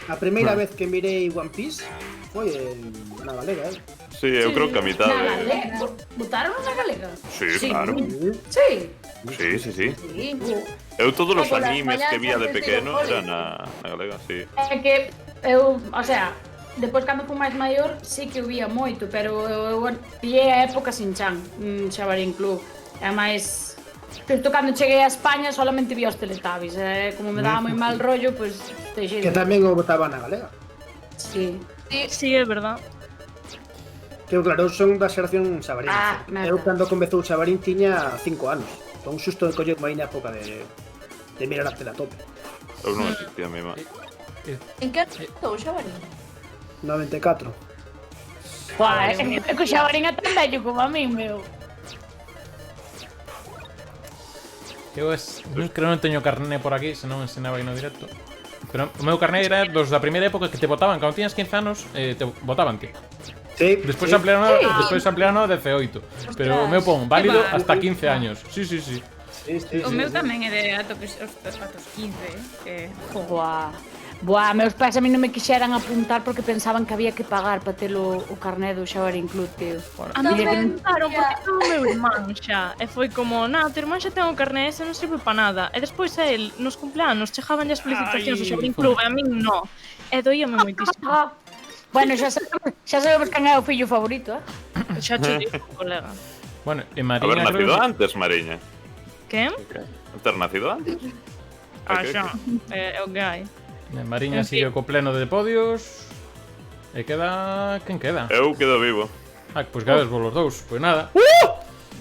A primeira vez que mirei One Piece foi na galega, Sí, eu creo que a mitad Na de... galega? Botaron na galega? Sí, claro. Sí. Sí, sí, sí. Sí. Eu todos os Como las animes que mañas vía de antes de pequeno ir ao cole. eran na galega, sí. É que eu, o sea, depois cando fui máis maior, sí que eu vía moito, pero eu pillei a época sin chan, Xabarín Club. É máis... Pero cando cheguei a España solamente vía os Teletubbies, como me daba moi mal rollo, pois deixei que de... tamén o botaba na galega. Sí. Sí, é verdad. Que eu, claro, eu son da xeración Xabarín. Ah, merda. Eu cando comezou Xabarín tiña 5 anos. Entón xusto colleu aí na época de mirar a tela a tope. Eu non existía mesmo. En que estou, Xabarín? 94. Buah, é que o Xabarín é tan bello como a mí, meu. Eu creo que non teño carné por aquí, senón ensinaba aí no directo. Pero o meu carné era dos da primeira época que te votaban, cando tiñas 15 anos, te votaban, tío. Sí, Despois sí. ampliaron a 18. Pero o meu pon válido vale. hasta 15 años. Sí, sí, sí. Sí, sí, O sí, meu sí. tamén é de atos 15, que... Buah. Buah, meus pais a mí non me quixeran apuntar porque pensaban que había que pagar para ter o carné do Xabarín Club, tío. A mí me Tamén, preguntaron tía. porque todo o meu irmán xa. E foi como, na, teu irmán xa ten o carné, ese non serve pa nada. E despois el, nos cumpleanos, chegaban as felicitacións do Ai, Xabarín Club, e a min no. E doíame moitísimo. Ah, bueno, xa sabemos quen é o fillo favorito, Xa che digo, colega. Bueno, e Haber Mariña nacido creo... antes, Mariña. Quen? Ter nacido antes. Ah, Ok, xa. É o que hai. Mariña En fin. sigue co pleno de podios. E queda... Quen queda? Eu quedo vivo. Ah, pois quedades vos los dous. Pois nada.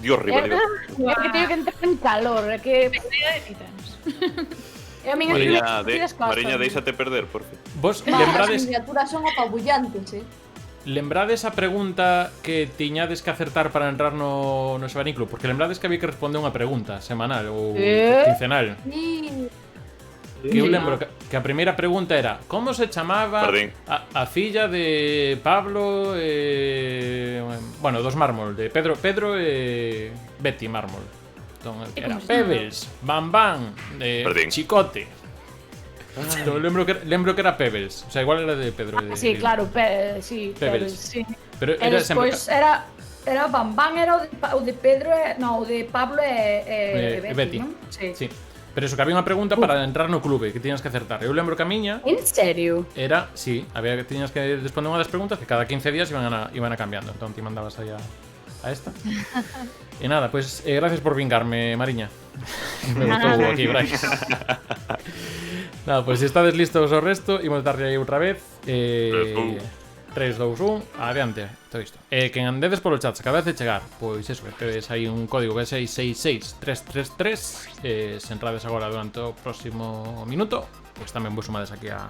Dios, rivalidade. É que teño que entrar en calor, é que... Idea de titanos. É a min Mariña, deixate perder, por fin. Vos As lembrades... miniaturas son apabullantes, Lembrades a pregunta que tiñades que acertar para entrar no Xabarín Club? Porque lembrades que había que responder unha pregunta semanal ou quincenal. Sí. Que eu lembro que a primeira pregunta era como se chamaba Perdín. a filla de Pablo bueno, dos Mármol, de Pedro e Betty Mármol. Entón, era Pebbles, Bam Bam, Perdín. Chicote. Entón, lembro que era Pebbles. O sea, igual era de Pedro e de... Sí, claro, sí, Pebbles. sí. Pero E era sempre... despois era Bam Bam, era o de Pedro o de Pablo e Betty. non? Sí. Sí. Pero eso, que había unha pregunta para entrar no clube que tiñas que acertar. Eu lembro que a miña En serio? era, sí, había que tiñas que responder unha das preguntas que cada 15 días iban a cambiando. Entón ti mandabas aí a esta. E nada, pues gracias por vingarme, Mariña. Me gustou aquí, Brais. Nada, pues se estades listos ao resto, imos darlle aí outra vez. 3, 2, 1, adiante, todo isto. Que andedes polo chat, se acabades de chegar, pois eso, que tedes aí un código que é 666333. Se entrades agora durante o próximo minuto, pois tamén vos sumades aquí a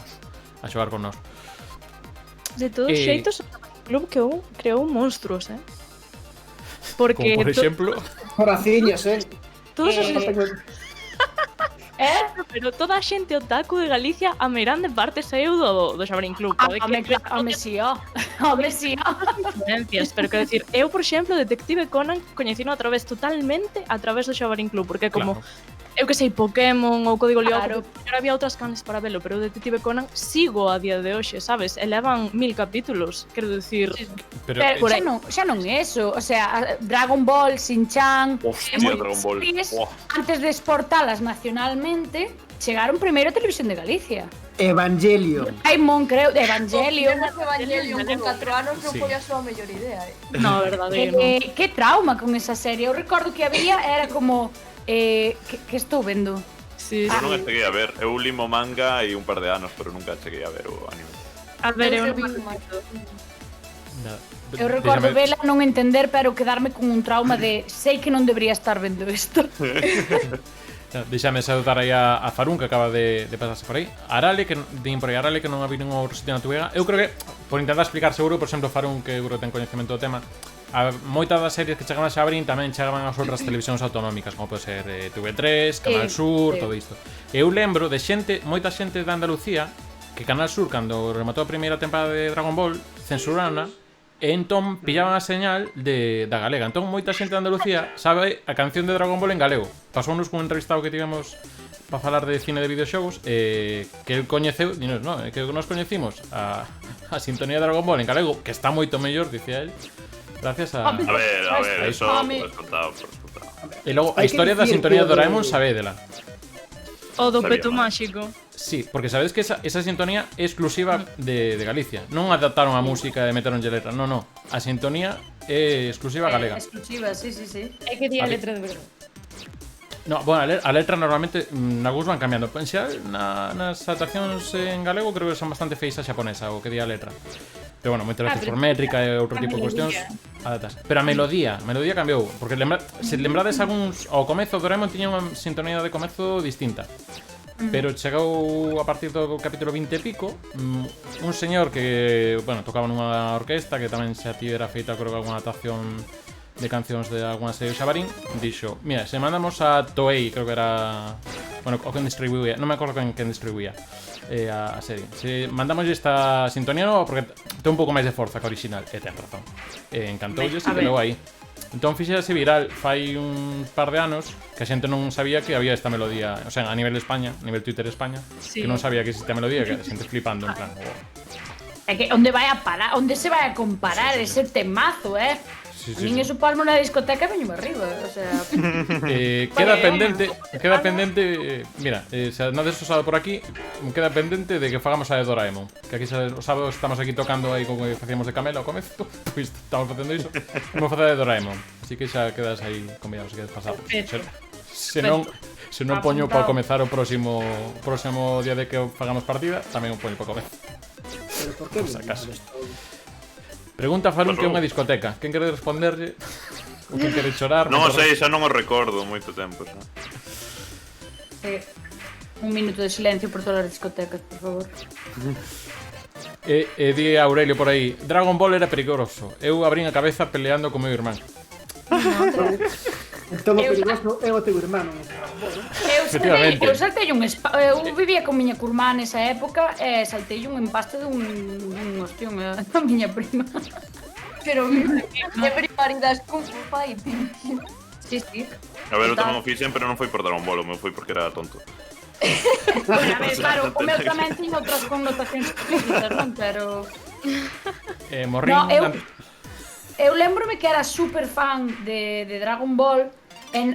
xogar con nós. De todos xeitos, o club creou monstruos, Porque Como por exemplo, Horaciñas, todos os pero toda a xente otaku de Galicia a meirán de parte saíu do Xabarín Club. Pode que Home, sí, home, sí, influencias, pero quero decir, eu, por exemplo, Detective Conan coñecino totalmente a través do Xabarín Club, porque como eu que sei, Pokémon ou Código Lyoko, claro, había outras canles para velo, pero o Detective Conan sigo a día de hoxe, sabes? Elevan 1000 capítulos, quero decir... pero xa non é eso, o sea, Dragon Ball, Shin-Chan... Hostia, Dragon Ball. Antes de exportalas nacionalmente, chegaron primeiro a Televisión de Galicia. Evangelion. Paimon, creo, de Evangelion. Evangelion con 4 anos non Sí. foi a súa mellor idea, No, verdadeiro, non. Que trauma con esa serie. Eu recordo que había, era como... que estou vendo? Sí, Eu non a cheguei a ver. Eu limo manga e un par de anos, pero nunca cheguei a ver o anime. A ver, eu Eu non vi máis. Eu recordo vela non entender, pero quedarme con un trauma de sei que non debería estar vendo isto. Deixame saudar aí a Farun, que acaba de pasarse por aí. Arale, que din por aí Arale, que non ha visto ningún outro sitio na túa. Eu creo que, por intentar explicar seguro, por exemplo, Farun, que seguro ten coñecemento do tema, a moitas das series que chegaban a Xabarín tamén chegaban ás outras televisións autonómicas, como pode ser TV3, Canal Sur, todo isto. Eu lembro de xente, moita xente de Andalucía, que Canal Sur, cando rematou a primeira temporada de Dragon Ball, censurana E entón pillaban a señal da galega. Entón moita xente de Andalucía sabe a canción de Dragon Ball en galego. Pasounos cun entrevistado que tivemos para falar de cine de videoxogos, que el coñeceu, dinos, no, que nos coñecimos a sintonía de Dragon Ball en galego, que está moito mellor, dicía él, gracias a... A ver, eso A por mí- descontado. E logo, a Hai que historia da dicir sintonía que de Doraemon sabédela. O do Sabía peto mal. máxico. Sí, porque sabedes que esa sintonía é exclusiva de Galicia. Non adaptaron a música e meteronlle letra, no. A sintonía é exclusiva galega. Exclusiva, sí. É que di a Vale. letra de verdade. No, bueno, a letra normalmente nalgúns van cambiando. En xeral, nas adaptacións en galego creo que son bastante feias a xaponesa o que di a letra. Pero bueno, moitas veces por pero métrica e outro a tipo de cuestións melodía. adaptas. Pero a melodía cambiou, porque se lembrades algúns ao comezo Doraemon tiña unha sintonía de comezo distinta. Pero chegou a partir do capítulo 20 e pico un señor que, bueno, tocaba nunha orquesta que tamén xa tivera feita creo que algunha adaptación de cancións de algunha serie Xabarín, dixo, mira, se mandamos a Toei, creo que era, bueno, o quen distribuía, non me acordo quen distribuía a serie. Se mandamos esta sintonía nova porque ten un pouco máis de forza que a original, e ten razón. Encantoulles e quedou aí. Entón fixese viral fai un par de anos que a xente non sabía que había esta melodía, o sea, a nivel de España, a nivel Twitter de España, Sí. que non sabía que existía melodía, que a xente flipando en plan, É que onde vai a parar, onde se vai a comparar ese temazo, Sí, A min eso pasmo na discoteca e veño arriba, o sea... queda pendente, mira, se andades o sábado por aquí, queda pendente de que fagamos a de Doraemon. Que aquí o sábado estamos aquí tocando aí como que facíamos de Camela ao comezo, pois estamos facendo iso. Vamos facer a de Doraemon, así que xa quedas aí convidado se queres pasar. Se non poño para comezar o próximo día de que fagamos partida, tamén o poño para comezar. Pero por que Por si acaso. Pregunta Farun que é unha discoteca. Quen quere responderlle? Ou quen quere chorar? Non o sei, xa non o recordo moito tempo, xa. Un minuto de silencio por todas as discotecas, por favor. E di Aurelio por aí, Dragon Ball era perigoso. Eu abrín a cabeza peleando co meu irmán. Entón o perigoso é o teu irmán. Efectivamente. Eu saltei eu vivía con miña curmá nesa época e saltei un empaste dun ostión a miña prima. Pero que barbaridades Kung Fu Fighting. Sí. A ver, eu tamén o fixen, pero non foi por Dragon Ball, o meu foi porque era tonto. A ver, claro, o meu tamén tiña outras connotacións explícitas, non? Pero... Morrín... No, eu lembrome que era super fan de Dragon Ball.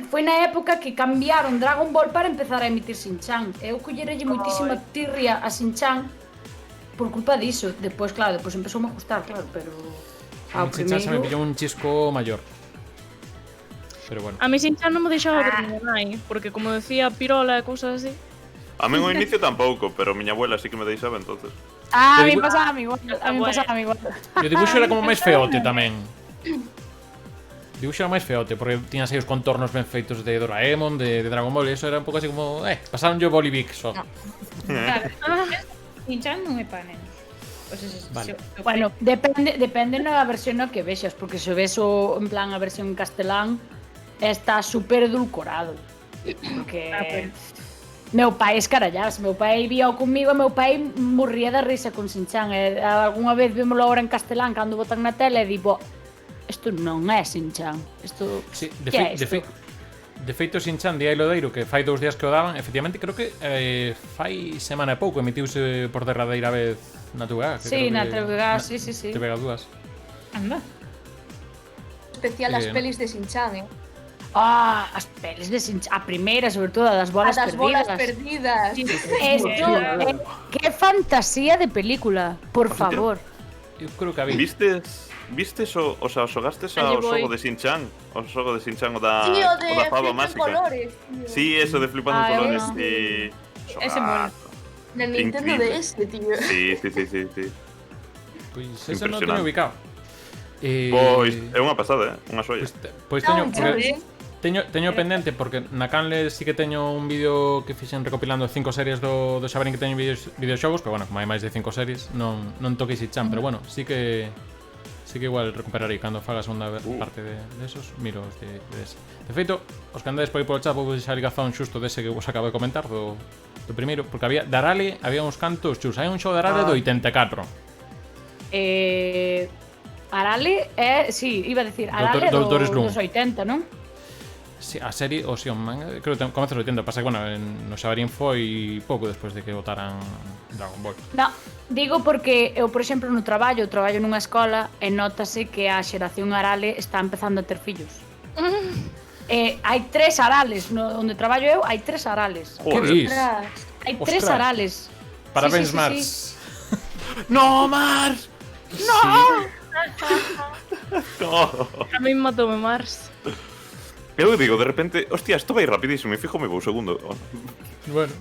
Foi na época que cambiaron Dragon Ball para empezar a emitir Shin-Chan. Eu collerelle moitísima tirria a Shin-Chan por culpa diso. Depois, claro, depois empezou a gustar, claro, pero... Ao Shin-Chan se me primeiro... pillou un chisco maior. Pero bueno. A mí Shin-Chan non me deixaba ver miña nai, porque como decía pirola e cousas así. A min ao inicio tampouco, pero miña abuela sí que me deixaba entonces. Ah, a Te mí digo- pasaba a mí igual. A mí pasaba a mí igual. E o dibuixo era como máis feote tamén. O dibuixo era máis feote, porque tiñas aí os contornos ben feitos de Doraemon, de Dragon Ball, e eso era un pouco así como... pasaron yo Bolivic só. Claro, Shin-Chan non é para nenos. Pois Vale. Bueno, depende na versión no que vexas, porque se ves en plan a versión en castelán está super edulcorado. Porque meu pai escarallarse, meu pai vía comigo e meu pai morría da risa con Shin-Chan. E algunha vez vímoslo agora en castelán cando botan na tele e digo, isto non é Shin-Chan, isto Sí, que é isto? de feito Shin-Chan de Ailodeiro, que fai 2 días que o daban, efectivamente creo que fai semana e pouco emitiuse por derradeira vez na TVG. Sí, na TVG, sí. TVG 2. Anda. Especial as pelis de Shin-Chan, Ah, as pelis de Shin-Chan, a primeira, sobre todo, a das bolas A das perdidas. bolas perdidas. Esto, qué fantasía de película, por favor. Eu creo que a vi. Vistes o sea, xogastes Allí ao voy. xogo de Shin-Chan? O xogo de Shin-Chan o da Sí, o de fava Flip en máxica? colores, tío. Sí, eso de flipando en Ay, colores no. y... Ese mola. Del Nintendo Increíble. DS, tío. Sí. Pois ese non Impresionante. teño ubicado. Pois é unha pasada, unha xoia. Pois teño, Non, porque sabes? teño pendente porque na Canle sí que teño un vídeo que fixen recopilando 5 series do Xabarín que teño videoxogos, pero bueno, como hai máis de 5 series, non toquei Shin-Chan, pero bueno, sí que igual recuperarei cando faga a segunda parte de esos, miro os de ese. De feito, os que andades por aí polo chat vou deixar ligazón xusto dese que vos acabo de comentar do primeiro, porque había Darale, había uns cantos chus, hai un show de Darale do 84. Arale é, sí, iba a decir, Arale Doutor Slump. dos 80, non? Si, a serie, o si, o manga, creo que comeza nos 80. Pasa que, bueno, no Xabarín foi pouco despois de que botaran Dragon Ball. No, digo porque eu, por exemplo, no traballo nunha escola e notase que a xeración Arale está empezando a ter fillos. Hai 3 Arales, onde traballo eu, hai 3 Arales. Que dis? Hai 3 Ostras. Arales. Parabéns, Sí. Mars. No, Mars! No! No. A mí matoume Mars. Eu digo, de repente, hostia, isto vai rapidísimo e fíjome vou segundo. Bueno,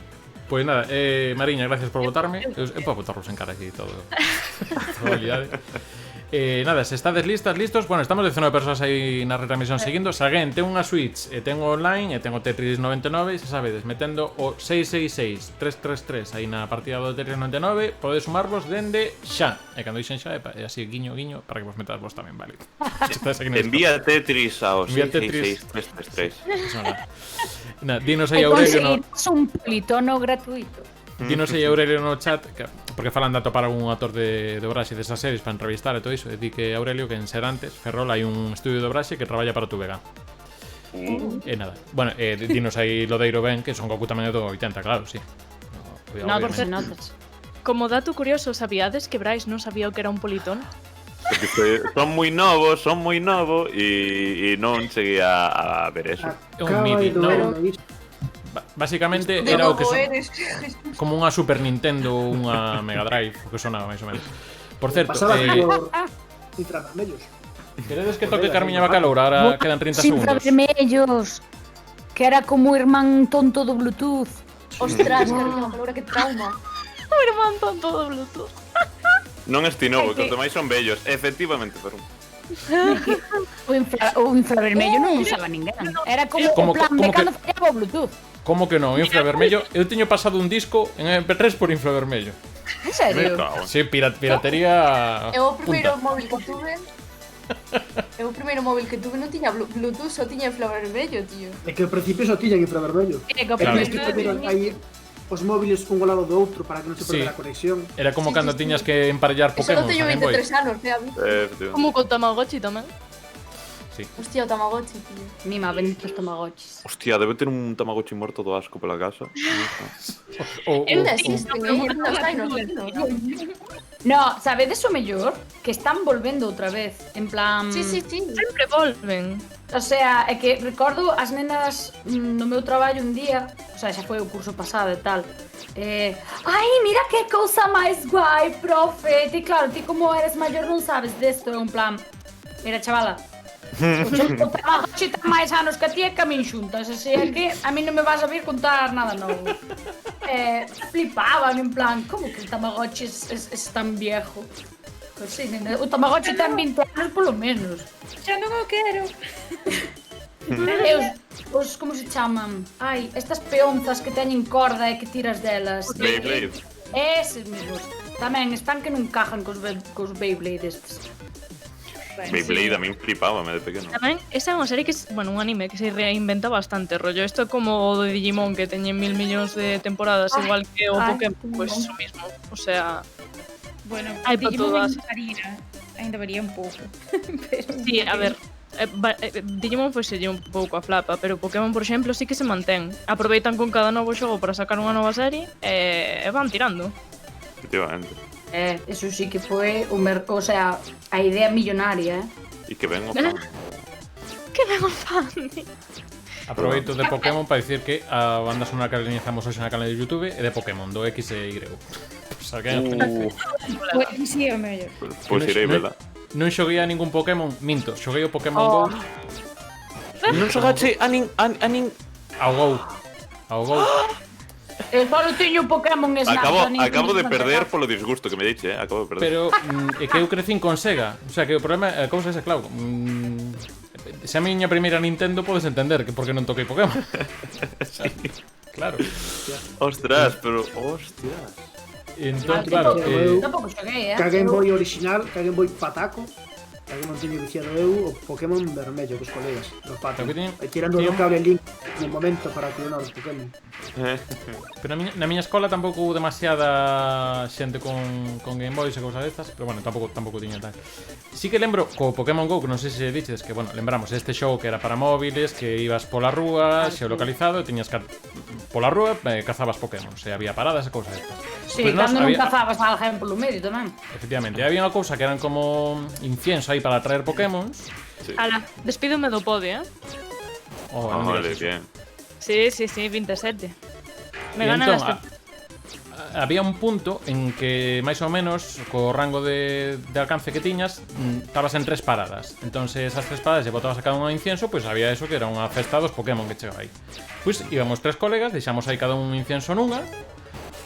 pois nada, Mariña, gracias por votarme. Eu podo votarlos en cara aquí e todo. Probabilidade. Nada, se estades listos, bueno, estamos 19 persoas aí na retransmisión seguindo. Se alguén ten unha Switch e ten o online e ten o Tetris 99, xa sabedes, metendo o 666-333 aí na partida do Tetris 99, podedes sumarvos dende xa. E cando dixen xa, é así, guiño, guiño, para que vos metades vos tamén, vale? Envía Tetris ao Envía Tetris. 666-333. Dinos aí, Aurelio, conseguimos un politono gratuito. dinos aí, Aurelio, no chat, porque falan de atopar algún autor de dobraxe desas series para entrevistar e todo iso. E di que, Aurelio, que en Serantes, Ferrol, hai un estudio de dobraxe que traballa para tu Vega. E nada. Bueno, dinos aí Lodeiro Ben, que Son Goku tamén é do 80, claro, sí. Notas. Como dato curioso, sabíades que Bryce non sabía o que era un politón? Son moi novos e non cheguei a ver eso. É un MIDI, non? Básicamente era o que como unha Super Nintendo ou unha Mega Drive, o que sonaba máis ou menos. Por certo, Pasaba por infravermellos. queredes que toque Carmiña Bacaloura? Ahora quedan 30 segundos. Infravermellos. Que era como o irmán tonto do Bluetooth. Ostras, Carmiña Bacaloura, que trauma. O irmán tonto do Bluetooth. Non esti novo, que os demais son bellos. Efectivamente, pero... O infravermello non usaba ninguén. Era como o plan de cando fallaba o Bluetooth. Como que non? Infravermello? Eu teño pasado un disco en MP3 por infravermello. En serio? Sí, piratería. Eu o primeiro móvil que tuve... Eu o primeiro móvil que tuve non tiña Bluetooth, só tiña infravermello, tío. É que ao principio só tiñan infravermello. É que o Claro. Tens que poner aí os móviles un ao lado do outro para que non se Sí. perda a conexión. Era como Sí, cando sí, tiñas sí. que emparellar Eso Pokémon. non teño na Game Boy. 23 anos, Efectivamente. Como co Tamagotchi tamén. Sí. Hostia, o Tamagotchi, tío. Mima, benditos tamagotchis. Hostia, debe ter un Tamagotchi muerto do asco pela casa. Ainda existen, ainda está nos vecinos. No, sabedes o mellor? Que están volvendo outra vez. En plan... Sí. Sempre volven. O sea, é que recordo as nenas no meu traballo un día, o sea, xa foi o curso pasado e tal. Ai, mira que cousa máis guai, profe. Ti claro, ti como eres maior non sabes desto, en plan. Mira, chavala. O Tamagotchi ten máis anos que ti e que a min xuntas, así é que a mí non me vas a vir contar nada novo. Flipaban en plan, como que el Tamagotchi es tan viejo? Pues sí, nena, o Tamagotchi ten 20 anos polo menos. Xa non o quero. Os como se chaman? Ai, estas peonzas que teñen corda e que tiras delas. Beyblade. Eses mesmos. Tamén están que non cajan cos Beyblade estes. Beyblade a min flipábame de pequeno. Tamén, esa é unha serie que, bueno, un anime que se reinventa bastante, rollo. Isto é como o de Digimon, que teñen 1000 millóns de temporadas, igual que o Pokémon, pues eso mismo. O sea, Bueno, Hai pa todas. Ainda varía un pouco. sí, a ver, Digimon foi un pouco a flapa, pero Pokémon, por exemplo, sí que se mantén. Aproveitan con cada novo xogo para sacar unha nova serie e van tirando. Efectivamente. Eso sí que foi o sea, a idea millonaria, E que ven o fan. Que ben o fan. Aproveito de Pokémon para dicir que a banda sonora que realizamos hoxe na canal de YouTube é de Pokémon, do X e Y. Pues alguén Pois sí, é o mellor. Pois irei vela. Non xoguei a ningún Pokémon, minto, xoguei o Pokémon Go Non xogache a nin... ao Go. Ao Go. Eu só teño Pokémon Snap. Acabo de perder polo disgusto que me diche, acabo de perder. Pero é que eu crecín con Sega. O sea, que o problema é a cousa esa, claro. Se a miña primeira Nintendo podes entender que por que non toquei Pokémon. Sí. Claro. Ostras, pero... Hostias. Entón, claro, Tampouco xoguei, Que a Game Boy original, que a Game Boy pataco, que non teño viciado eu o Pokémon vermello cos colegas, no patio. Pero que teñen- Tirando teñen- do cable Link no momento para clonar os Pokémon. Pero na miña escola tampouco houve demasiada xente con Game Boys e cousas destas, pero bueno, tampouco tiña tal. Sí que lembro co Pokémon GO, que non sei se dices que, bueno, lembramos este xogo que era para móviles, que ibas pola rúa, xeolocalizado, e tiñas que pola rúa cazabas Pokémon, se había paradas e cousas destas. Sí, Pois nós cando non había- cazabas a alguén polo medio tamén. Efectivamente, había unha cousa que eran como incienso aí para atraer Pokémon. Ala, despídome do podio, Oh, non Vale, digas eso. bien. Sí, 27. Me E ganan entón, este. había un punto en que máis ou menos co rango de alcance que tiñas estabas en 3 paradas. Entonces esas 3 paradas e botabas a cada unha incienso, pois había eso que era unha festa dos Pokémon que chegaba aí. Pois íbamos 3 colegas, deixamos aí cada un incienso nunha.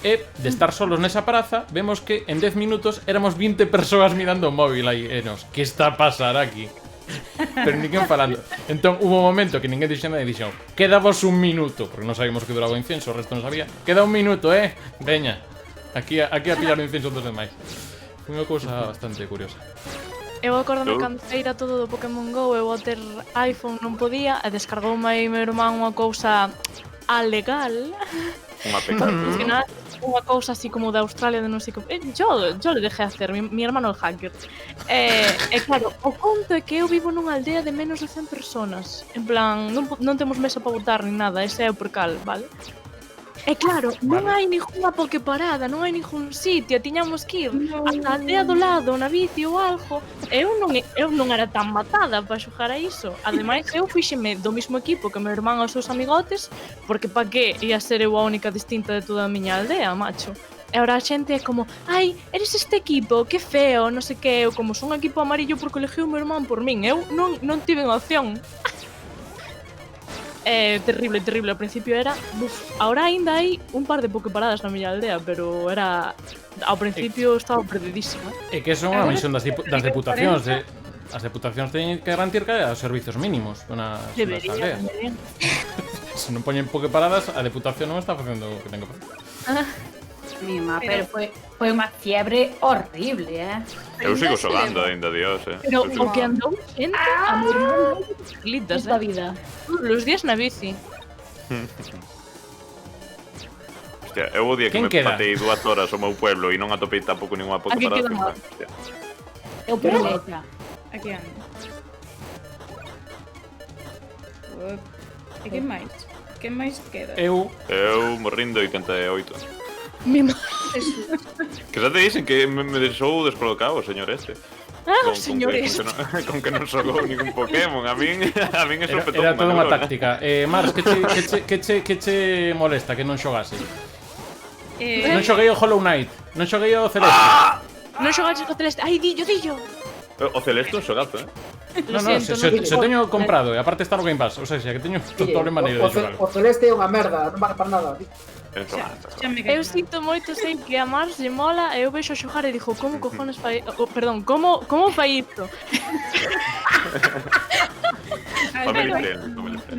E de estar solos nesa praza, vemos que en 10 minutos éramos 20 persoas mirando o móvil aí. E nos, que está a pasar aquí? Pero ninguén falando. Entón hubo un momento que ninguén dixo nada e dixo, quedavos un minuto, porque non sabíamos que duraba o incienso, o resto non sabía. Queda un minuto, veña. Aquí a pillar o incienso dos demais. Foi unha cousa bastante curiosa. Eu acordame cando feira todo do Pokémon GO, eu ao ter iPhone non podía, e descargoume aí meu irmán unha cousa alegal. Unha peca. Que nada, unha cousa así como de Australia, de non sei como... Yo le dejé hacer, mi hermano el hacker. E claro, o conto é que eu vivo nunha aldea de menos de 100 personas. En plan, non temos mesa para botar ni nada, ese é o percal, vale? E claro, non hai ninguna pokeparada, non hai ningún sitio, tiñamos que ir ata a aldea do lado, na bici ou algo. Eu non era tan matada para xogar a iso. Ademais, eu fíxeme do mismo equipo que meu irmán e os seus amigotes, porque pa que ia ser eu a única distinta de toda a miña aldea, macho. E ahora a xente é como, ai, eres este equipo, que feo, non sei que, eu como son equipo amarillo porque elegiu o meu irmán por min, eu non tive opción. Terrible, ao principio era ahora ainda hai un par de pokeparadas na miña aldea, pero era ao principio estaba perdidísima. E que son unha misión das deputacións. As deputacións teñen que garantir que hai os servizos mínimos nas aldeas. Se non poñen pokeparadas, a deputación non está facendo o que ten que facer. Mima, pero foi unha fiebre horrible, Eu sigo xogando ainda, Dios, Pero o que andou xente a meu irmán litas, Esta vida. Todos os días na bici. Hostia, eu o día que Quen me queda? patei 2 horas ao meu pueblo e non atopei tampouco ninguna Aquí pokeparada. queda mal. Eu perlexa. Aquí ando. E que máis? Que máis queda? Eu morrín de 88. Mi má. Que xa te dicen que me deixou descolocado o señor este. Señor este. Con que non xogou ningún Pokémon. A min eso petou era toda unha neurona. táctica. Mars, que che molesta que non xogase? Non xoguei o Hollow Knight, non xoguei o Celeste. Non xogaches co Celeste. Ai, dillo. O Celeste é un xogazo, Lo siento, se teño comprado, e aparte está no Game Pass, o sea, que teño doble maneira de xogar. O Celeste é unha merda, non vale para nada. Xa me Eu sinto moito, sei que a Mars lle mola, e eu vexo xogar e dixo, como cojones fai... perdón, como fai isto?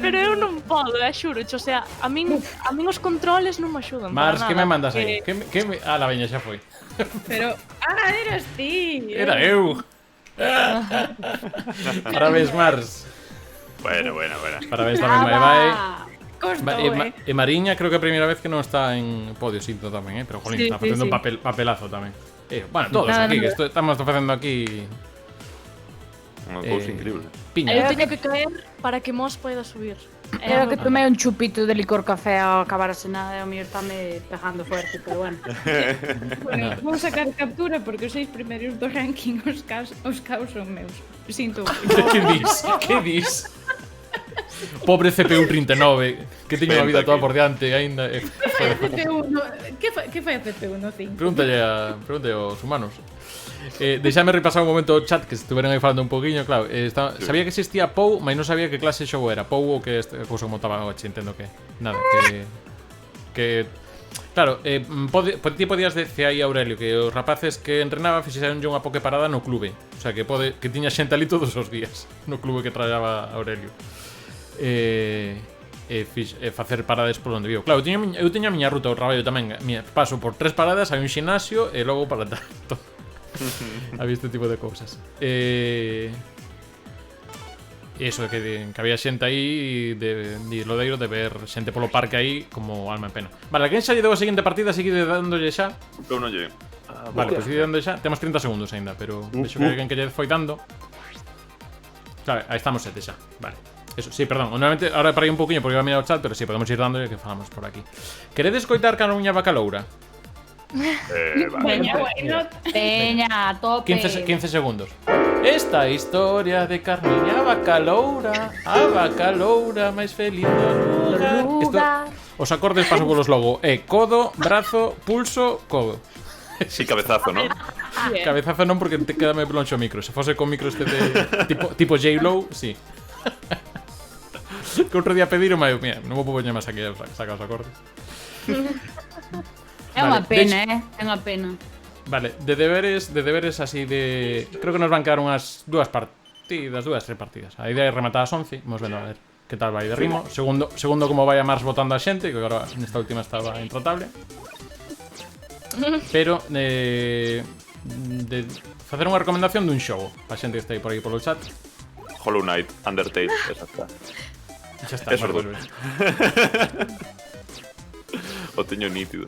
Pero eu non podo, xuro, o sea, a min os controles non me axudan Mars, para nada. que me mandas aí? La veña xa foi. Pero, eras ti. Era eu. Parabéns, Mars. Bueno. Parabéns tamén, vai. Costou, E Mariña creo que é a primeira vez que non está en podio, sinto tamén, pero jolín, Sí, está facendo sí. un papelazo tamén. Bueno, todos Nada, aquí, nada. que estamos facendo aquí Unha cousa increíble. piña. Eu teño que caer para que Mos poida subir. Era que tomei un chupito de licor café ao acabar a cena e o mío estáme pegando fuerte, pero bueno. Bueno, vou sacar captura porque os 6 primeiros do ranking os caos son meus. Sinto. Que dis? Pobre CPU 39, que teño unha vida toda por diante aínda. Que fai a CPU no 5? Pregúntalle aos humanos. Deixame repasar un momento o chat, que estuveron aí falando un poquinho, claro. Sabía que existía POU, mas non sabía que clase de xogo era. POU ou que cousa como estaba hoxe, entendo que nada, que claro, ti podías decir aí a Aurelio que os rapaces que entrenaban fixeronlle unha pokeparada no clube. O sea, que tiña xente ali todos os días no clube que traballaba Aurelio. Facer parades por onde vivo. Claro, eu teño a miña ruta ao traballo tamén. Paso por 3 paradas, hai un xinasio e logo para tanto. Había este tipo de cousas. Eso, que había xente aí de lodeiro de ver xente polo parque aí como alma en pena. Vale, a quen xa lle deu a seguinte partida, seguide dándolle xa. Eu non lle. Vale, pues seguide dándolle xa. Temos 30 segundos aínda, pero vexo que alguén que lle foi dando. Claro, aí estamos 7 xa. Vale. Eso, sí, perdón. Normalmente ahora parei un poquinho porque iba a mirar o chat, pero sí, podemos ir dándolle que falamos por aquí. Queredes coitar Carolina Bacaloura? Veña, Veña, a tope. 15 segundos. Esta historia de Carmiña Bacaloura, a Bacaloura máis feliz do lugar. Os acordes paso polos logo. Codo, brazo, pulso, codo. Sí, cabezazo, ¿no? Cabezazo non porque te queda moi blonxo o micro. Se fose con micro este de tipo J-Lo, sí. Que outro día pediron, mira, non vou poñer máis aquí a sacar os acordes. É unha pena, é unha pena. Vale, de deberes así de... Creo que nos van quedar unhas 2 partidas, 3 partidas. A idea é rematar as 11, vamos vendo a ver que tal vai de ritmo. Segundo como vai a Mars botando a xente, que agora nesta última estaba intratable. Pero de facer unha recomendación dun xogo para a xente que está aí por aí polo chat. Hollow Knight, Undertale, esa está. Xa está, Eso vale, o teño nítido.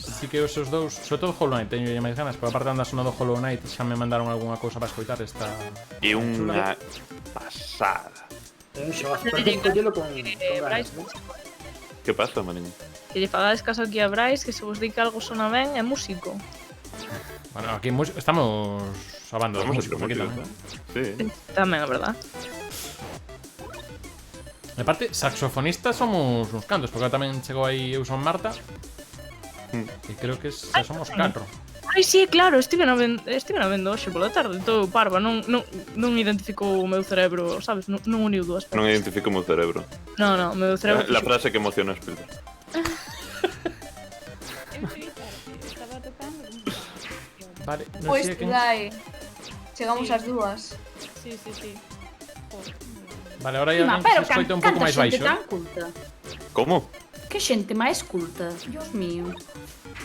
Así que esos dous, sobre todo Hollow Knight, teño máis ganas, pero aparte anda sonando Hollow Knight, xa me mandaron algunha cousa para escoitar esta. E unha pasada. É un xogazo, parece un collelo con ganas, ¿no? Que pasa, maniño? Que lle fagades caso aquí a Brais, que se vos di que algo sona ben, é músico. Bueno, aquí estamos sabando de música, aquí tamén. Sí. Tamén, a verdad. E aparte, saxofonistas somos uns cantos, porque tamén chegou aí eu son Marta. E creo que xa somos 4. Ai, sí, claro, estive na vendo hoxe pola tarde, todo parva, non identificou o meu cerebro, sabes? Non uniu dúas partes. Non identifico o meu cerebro. No, o meu cerebro... La frase que emociona a Spielberg. Estaba tocando. Vale, non Pois sei quen... dai. Chegamos ás 2. Sí. Vale, ahora hai alguén que se escoita un pouco máis baixo. Tan culta. Como? Que xente máis culta, Dios mío.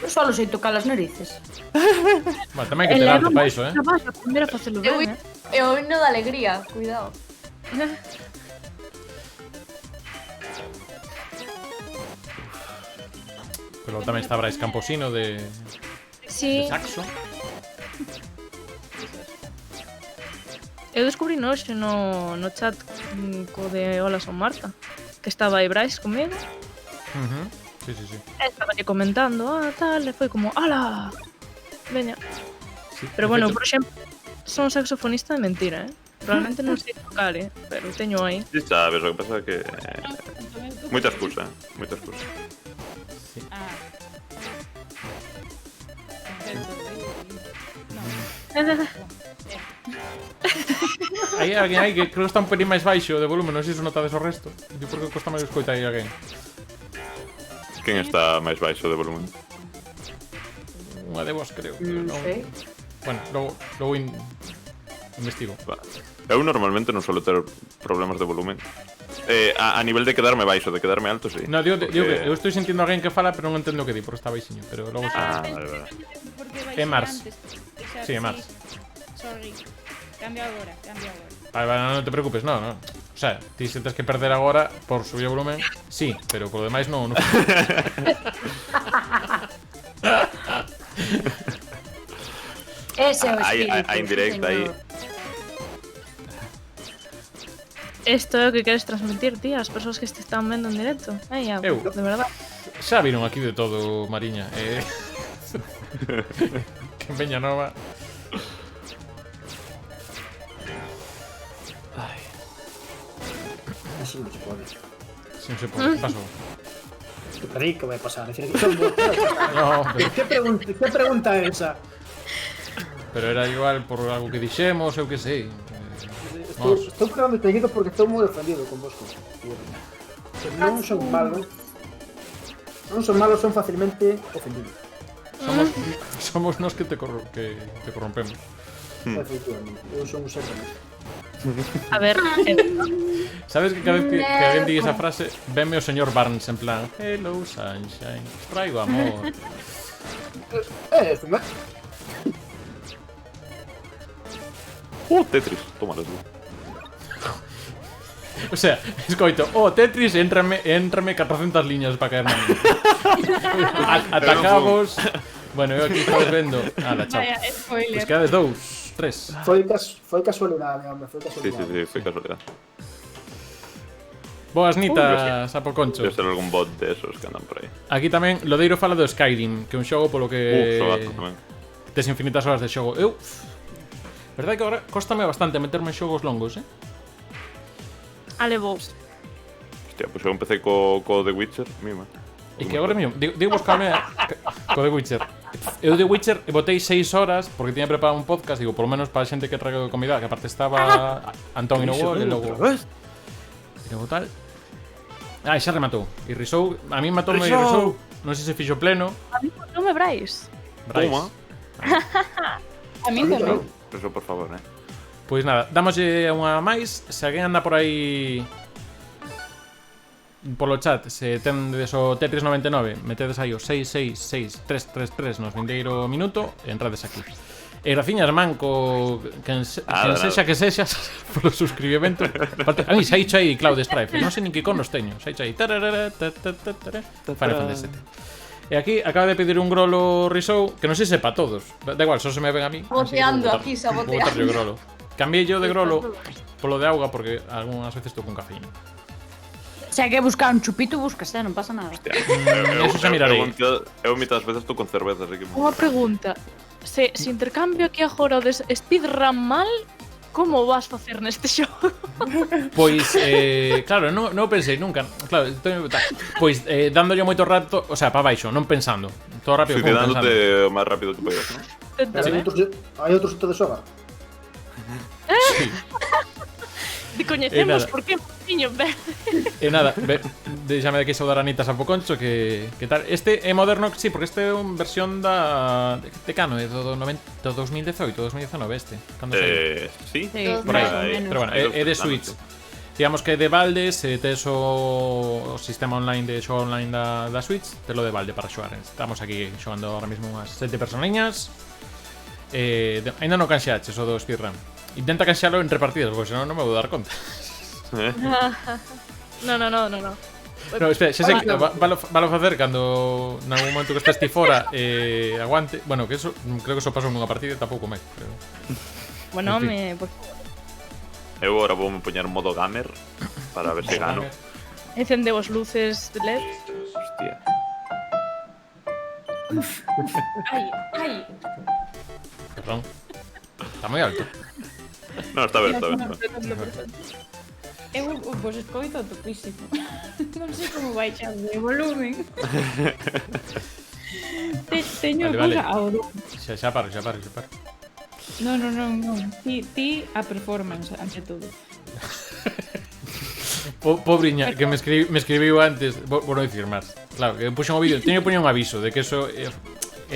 Eu só sei tocar as narices. Vale, tamén hai que ter arte para iso, Vas a aprender a facelo ben, É o himno da alegría, cuidado. Pero tamén está Brais Camposino de saxo. Eu descubrí hoxe no chat co de Hola, son Marta, que estaba aí Brais comigo. Sí. Estaba aí comentando, tal, e foi como, ala, veña. Sí, pero bueno, por exemplo, son saxofonista de mentira, realmente non sei tocar, pero teño aí. Sí sabes, o que pasa é que... Moita excusa, moita excusa. Sí. Hai alguén aí que creo que está un pelín máis baixo de volumen, non sei se notades o resto. Yo porque costa máis escoitar aí alguén. Quen está máis baixo de volumen? Unha de vos, creo. Non sei. Bueno, logo investigo. Eu normalmente non suelo ter problemas de volumen. A nivel de quedarme baixo, de quedarme alto, sí. No, digo que eu estou sentindo a alguén que fala, pero non entendo o que di, porque está baixiño, pero logo vale. É Mars. Sí, é Mars. Sorry. Cambio agora. Vale, non te preocupes, no. O sea, ti se tes que perder agora por subir o volumen, sí, pero por lo demais non. Ese é o espírito. A indirecta aí. Isto é o que queres transmitir, tía, as persoas que te están vendo en directo. Ai, Eu. de verdad. Xa viron aquí de todo, Mariña. Que peña nova. Así non se pode. Si non se pode, que pasou? Que vai pasar? Decir que son vos. No, Que pregunta é esa? pero era igual por algo que dixemos, eu que sei. Estou quedando teñido porque estou moi ofendido con vos. Pero non son malos. Non son malos, son facilmente ofendidos. Somos nós que te corrompemos. Efectivamente, eu son un ser honesto. A ver, Sabes que cada vez que alguén diga esa frase, venme o señor Barnes en plan Hello, sunshine, traigo amor. Eso, Tetris, tómalas. O sea, escoito, Tetris, éntrame 400 liñas para caer na mina. Atacamos. Bueno, eu aquí estás vendo. Ala, chao. Vaya, spoiler. Pues quedades 2, 3. Foi casualidade, hombre, foi Sí, casualidade. foi casualidad. Boas nitas, Apoconcho. Debe ser algún bot de esos que andan por aí. Aquí tamén Lodeiro fala do Skyrim, que é un xogo polo que Xogazo tamén. tes infinitas horas de xogo. Eu, verdade que agora cóstame bastante meterme en xogos longos, Ale vou. Hostia, pois eu empecé co The Witcher, mima. E que agora mesmo, digo buscarme co The Witcher. Eu The Witcher botei 6 horas porque tiña preparado un podcast, digo, por lo menos para a xente que traga de comida, que aparte estaba Antón Inogol e logo tal. Xa rematou. E Risou, a mí matou medio Risou. Non sei se fixo pleno. A mí non me Brais. Toma. A min tamén. Eso, por favor, Pois nada, damoslle unha máis. Se alguén anda por aí polo chat, se tendes o Tetris 99, metedes aí o 666333 nos vindeiro minuto e entrades aquí. E graciñas, manco, quen sexa que sexas polo suscribimento. A mí, xa aí Cloud Strife, non sei nin que iconos teño. Xa aí Final Fantasy 7. E aquí acaba de pedir un grolo Risou, que non sei se pa todos. Da igual, só se me ven a mí. Saboteando aquí, Vou botarlle o saboteando. grolo. Cambiei yo de grolo polo de auga porque algunhas veces estou con cafeína. Se hai que buscar un chupito, buscas, non pasa nada. Eso xa mirarei. Eu mitas veces estou con cerveza, así que... Unha pregunta. Se intercambio aquí agora o de speedrun mal, como vas facer neste xogo? Pois, claro, non pensei nunca. Claro, pois dándolle moito rato, o sea, para baixo, non pensando. Todo rápido, como pensando. Suicidándote o máis rápido que podes, non? Hai outro sitio de xogar. Sí. Te coñecemos nada. por que niño verde. E nada, déxame de que saudar a Anita Sapoconcho, que tal. Este é moderno, sí, porque este é unha versión de cano, é do 2018, 2019 este. Cando saiu? Sí. Por aí. Pero bueno, é de Switch. Digamos que de balde, se tes o sistema online de xogo online da Switch, te lo de balde para xogar. Estamos aquí xogando ahora mismo unhas 7 personiñas. Ainda non canxeaches o do speedrun. Intenta canxealo entre partidas, porque senón non me vou dar conta. No. No, espera, xa sei que valo facer cando nalgún momento que estés ti fora aguante. Bueno, que eso creo que eso pasou nunha partida e tampouco me creo. Bueno, En fin. Eu agora vou me poñer modo gamer para ver se gano. encendeu as luces de LED. Hostia. Ai. Perdón. Está moi alto. No, está ben. Eu vos escoito a topísimo. Non sei como baixar de volumen. Teño Vale. cousa ao do. Xa paro. Non. Ti a performance, ante todo. Pobriña, que me escribiu antes. Vou non dicir máis. Claro, que puxo un vídeo. Teño que poñer un aviso de que eso é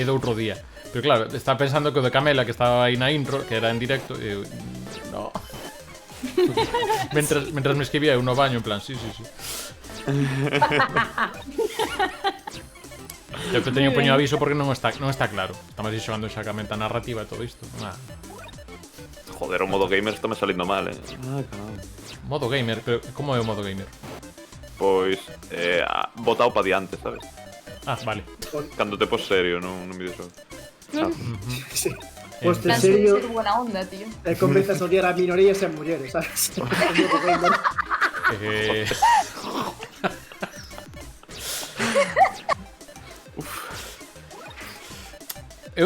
de outro día. Pero claro, estaba pensando que o de Camela, que estaba aí na intro, que era en directo, e eu... No. Mentras me escribía eu no baño, en plan, sí. Eu que teño poño aviso porque non está claro. Estamos aí xogando exactamente a narrativa e todo isto. Joder, o modo gamer está me salindo mal, Modo gamer, pero como é o modo gamer? Pois, botado pa diante, sabes? Ah, vale. Cando te pos serio nun videoxogo. Sí. Pues en Plan, serio, ser buena onda, tío. comienzas a odiar a minorías e a mulleres, sabes?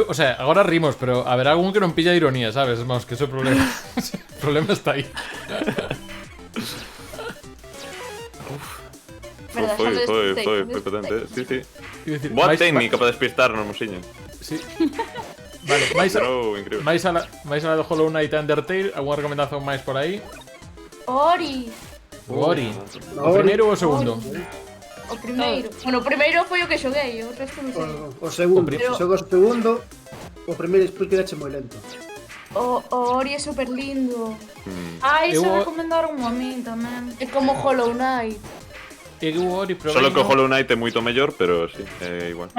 O sea, agora rimos, pero haberá algún que non pilla ironía, sabes? Vamos, que eso é o problema. O problema está aí. Verdad, Foi xa me despistei. potente, sí. Iba a decir, Boa máis- técnica para despistarnos, mosiña. Sí. Vale, Pero increíble. máis a la do Hollow Knight e Undertale, algunha recomendación máis por aí? Ori, O Ori. O primeiro ou o segundo? o primeiro. Bueno, o primeiro foi o que xoguei, o resto non sei. O segundo, Pero- xogas o segundo, o primeiro despois quedache moi lento. O Ori é super lindo. Ai, se Eu- recomendaron a min tamén. É como Hollow Knight. Eu Ori probei Solo que o no... Hollow Knight é moito mellor, pero sí, é igual.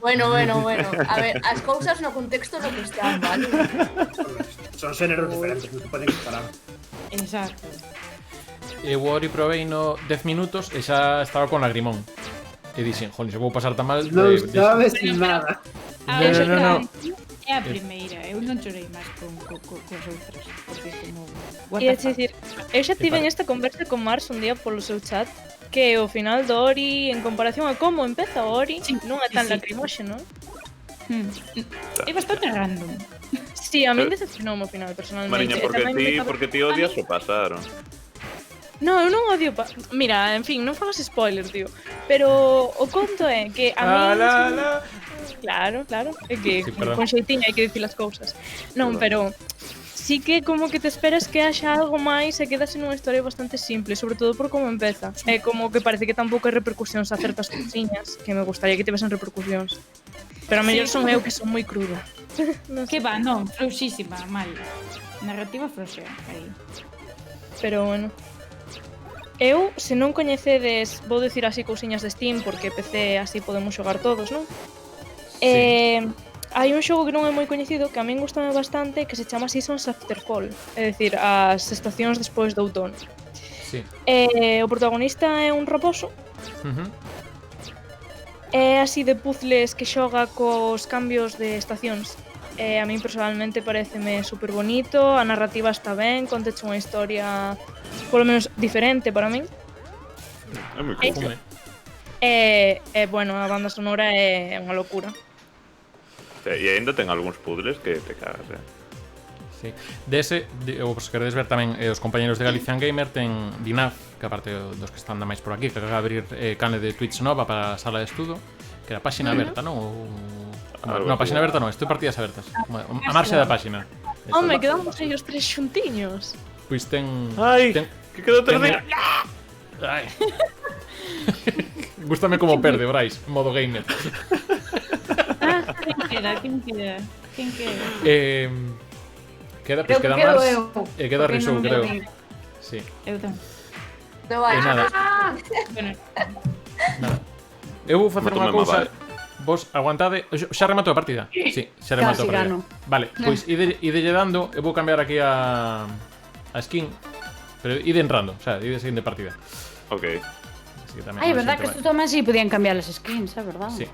Bueno. A ver, as cousas no contexto no que están, vale? Son xéneros diferentes, non se poden comparar. Exacto. Eu Ori probei no 10 minutos e xa estaba con lagrimón. E dixen, jolín, se vou pasar tan mal... Non sabes nada. No. É a primeira, eu non chorei máis cos outras, porque como... E é dicir, eu xa tive esta conversa con Mars un día polo seu chat, que o final do Ori, en comparación a como empeza o Ori, non é tan lacrimóxeno. É bastante random. Sí, a mí decepcionoume o final, personalmente. Mariña, porque ti odias o pasaron. No, eu non odio Mira, en fin, non fagas spoiler, tío. Pero o conto é que a mí... Claro. É que Sí, perdón. con xeitinho hai que dicir as cousas. Non, pero sí que como que te esperas que haxa algo máis e quedas en unha historia bastante simple, sobre todo por como empeza. É como que parece que tampouco hai repercusións a certas cousiñas, que me gustaría que tivesen repercusións. Pero a mellor son eu que son moi cruda. Non Que sei. va, non, frouxísima, mal. Narrativa frouxa, aí. Pero bueno. Eu, se non coñecedes, vou dicir así cousiñas de Steam, porque PC así podemos xogar todos, non? Hai un xogo que non é moi coñecido, que a min gustame bastante, que se chama Seasons After Fall. É dicir, as estacións despois do outono. Sí. O protagonista é un raposo. Uh-huh. É así de puzzles que xoga cos cambios de estacións. A min personalmente pareceme super bonito, a narrativa está ben, conteche unha historia polo menos diferente para min. É moi cool. Bueno, a banda sonora é unha locura. E ainda ten algúns puzzles que te cagas, Sí. Ou se queredes ver tamén os compañeros de Galician Gamer ten Dinaf, que aparte dos que están máis por aquí, que acaba de abrir canle de Twitch nova para a sala de estudo, que era páxina aberta, non? Non, páxina aberta non, estou partidas abertas. A marxa da páxina. Home, quedamos aí os tres xuntiños. Pois ten... Ai, que quedou terceira. Ai. Gústame como perde, Brais, modo gamer. Quen queda? Queda Creo que queda quedo Mars eu. e queda Porque Risou, non creo. vi. Sí. Eu tamén. No vai. Nada. Eu vou facer unha cousa. Vos aguantade. Xa rematou a partida? Sí, xa rematou a Casi partida. gano. Vale, pois idelle dando. Eu vou cambiar aquí a skin. Pero ide entrando, o sea, ide seguinte partida. Ok. Así que tamén Ai, me verdad sinto que ben. isto tamén si podían cambiar as skins, é verdad? Sí.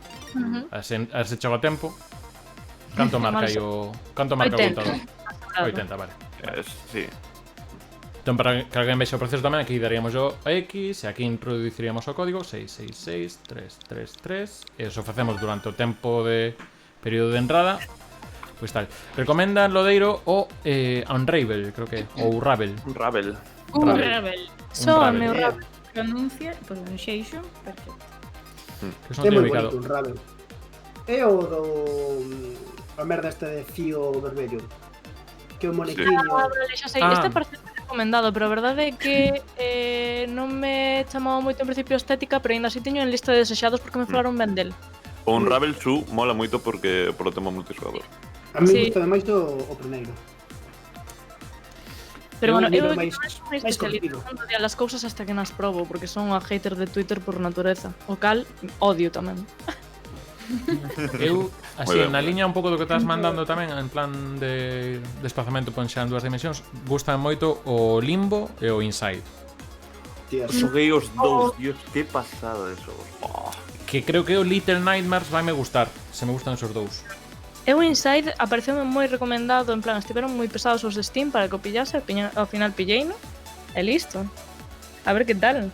A ver se chego a tempo. Canto marca aí o... Canto marca o 80. contador? 80, vale. Sí. Entón, para que alguén vexa o proceso tamén, aquí daríamos o X e aquí introduciríamos o código 666333 e os ofrecemos durante o tempo de período de entrada. Pois tal. Recomenda Lodeiro o Unravel, creo que, ou Ravel. Un Ravel. Ravel. Só Ravel. meu Ravel. Pronunciation, perfecto. Que son É tío moi ubicado. bonito un Ravel. É o do... a merda este de fío vermello. Que é un monequiño. Vale, xa sei, este parece recomendado, pero a verdade é que non me chamaba moito en principio a estética, pero ainda así teño en lista de desexados porque me falaron ben del. O un Ravel 2 mola moito porque polo tema multijugador. A mí Sí. me gusta máis o primeiro. Pero bueno, eu máis especializo as cousas hasta que nas probo, porque son a hater de Twitter por natureza. O cal, odio tamén. Eu, así, Moi ben, na moi liña un pouco do que estás mandando tamén, en plan de desplazamento ponxa en dúas dimensións, gustan moito o Limbo e o Inside. Tías. Xoguei os dous, dios, que pasada de xogos. Que creo que o Little Nightmares vai me gustar, se me gustan esos dous. Eu Inside apareceume moi recomendado, en plan, estiveron moi pesados os de Steam para que o pillase, ao final pilleino, e listo. A ver que tal.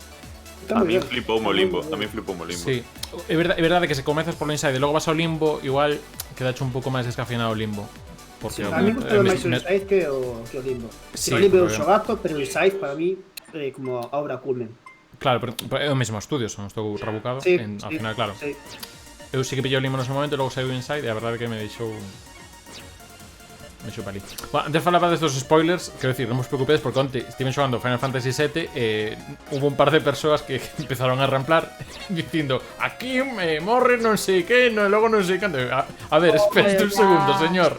Está A moi mí ben. flipou mo Limbo, a mí flipou mo Limbo. Sí, é verdade que se comezas polo Inside e logo vas ao Limbo, igual quedache un pouco máis descafeinado o Limbo. Porque A mí me gusta máis o Inside que o Limbo. Sí, O Limbo é un pero- xogazo, pero o Inside para mí é como a obra culmen. Claro, pero é o mesmo estudio, son estou rebucado, Sí, ao sí, final, claro. sí. Eu sí que pillei o Limbo no seu momento e logo saiu Inside e a verdade é que me deixou palí. Bueno, antes falaba destos spoilers, quero dicir, non vos preocupedes porque onte estiven xogando Final Fantasy VII e hubo un par de persoas que empezaron a ramplar dicindo aquí me morre non sei que, no, logo non sei cando. A ver, espera un segundo, señor.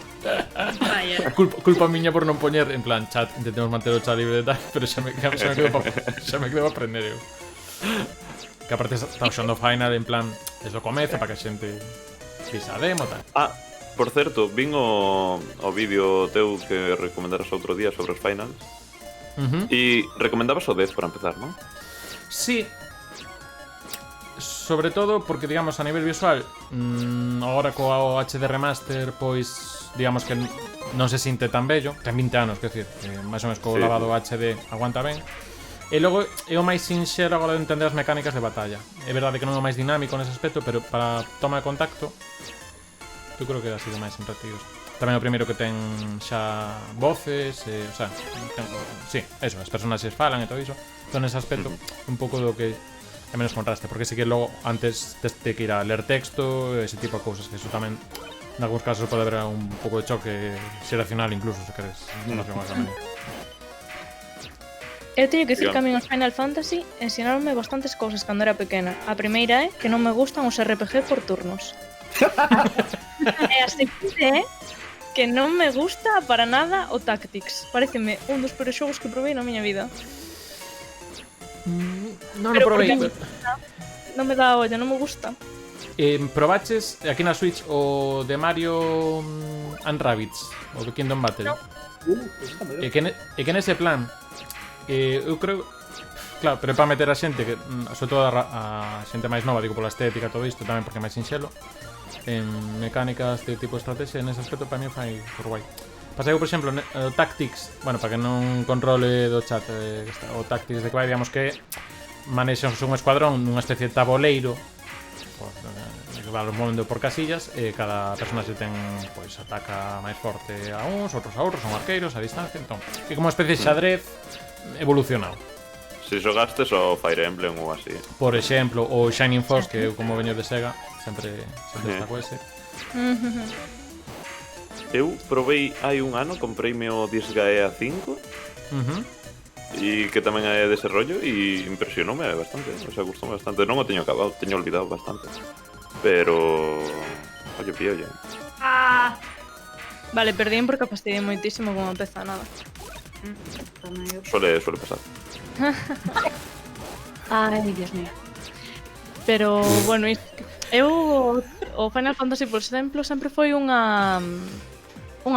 Culpa miña por non poñer en plan chat, intentemos manter o chat libre de tal, pero xa me quedo pa aprender eu. Que aparte está usando Final en plan desde o comezo para que a xente pisa a demo tal. Por certo, vin o vídeo teu que recomendaras outro día sobre os finals. E recomendabas o 10 para empezar, non? Sí. Sobre todo porque, digamos, a nivel visual agora co HD Remaster, pois, digamos que non se sinte tan bello. Ten 20 anos, quer decir, máis ou menos co lavado HD aguanta ben. E logo é o máis sinxero agora de entender as mecánicas de batalla. É verdade que non é o máis dinámico nese aspecto, pero para toma de contacto eu creo que ha sido máis entretido. Tamén o primeiro que ten xa voces, o sea, sí, eso, as personaxes falan e todo iso. Entón, nese aspecto, un pouco do que é menos contraste, porque sí que logo antes te que ir a ler texto, ese tipo de cousas, que eso tamén en algúns casos pode haber un pouco de choque xeracional incluso, se queres, en relación a tamén. Eu teño que dicir que a min os Final Fantasy ensinaronme bastantes cousas cando era pequena. A primeira é que non me gustan os RPG por turnos. E a segunda é que non me gusta para nada o Tactics. Paréceme un dos peores xogos que probei na miña vida. Non o provei. Non me dá olla, non me gusta. Probaches aquí na Switch o de Mario and Rabbids, o de Kingdom Battle? E que nese plan eu creo, claro, pero é para meter a xente que, sobre todo a xente máis nova, digo, pola estética, todo isto, tamén porque é máis sinxelo en mecánicas de tipo estrategia, nese aspecto para mí fai por guai. Pasa que, por exemplo, o Tactics, bueno, para que non controle do chat, o Tactics de que vai, digamos que manexas un escuadrón nunha especie de taboleiro, que va movendo por casillas, e cada personaxe ten, pois, ataca máis forte a uns, outros a outros, son arqueiros a distancia, entón, que como uma especie de xadrez evolucionado. Se xogastes o Fire Emblem ou así. Por exemplo, o Shining Force, que eu como veño de Sega, sempre destaco ese. Eu provei hai un ano, compreime o Disgaea 5 e que tamén é dese rollo e impresionoume bastante, o sea, gustoume bastante. Non o teño acabado, teño olvidado bastante, pero oye, píolle. Vale, perdín porque fastidiei moitísimo como empeza nada. Suele pasar. Ai, Dios mío. Pero, bueno, eu o Final Fantasy, por exemplo, sempre foi unha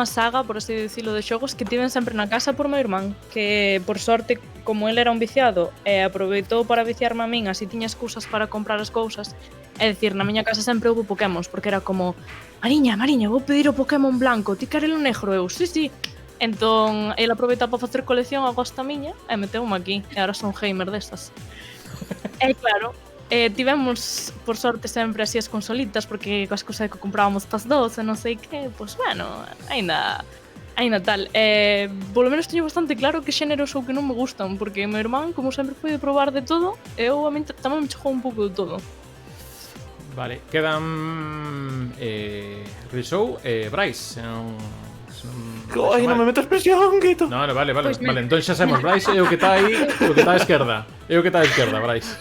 saga, por así dicilo, de xogos que tiven sempre na casa por meu irmán, que, por sorte, como ele era un viciado e aproveitou para viciarme a min, así tiña excusas para comprar as cousas. É dicir, na miña casa sempre houve Pokémons, porque era como Mariña, vou pedir o Pokémon blanco, ti queres o negro? Eu, sí. Entón, ele aproveitou para facer colección a gosta miña e meteu-me aquí, e agora son gamer destas. E claro, tivemos, por sorte, sempre así as consolitas, porque coas cousas que comprábamos tas dos e non sei que, pois, bueno, aínda tal. Polo menos teño bastante claro que xéneros ou que non me gustan, porque meu irmán, como sempre foi de probar de todo, eu a min tamén me chegou un pouco de todo. Vale, quedan Rizou e Bryce. Ai, non me metas presión, Guito. No, vale, entón xa sabemos, Bryce é o que está aí, o que está á esquerda. É o que está á esquerda, Bryce.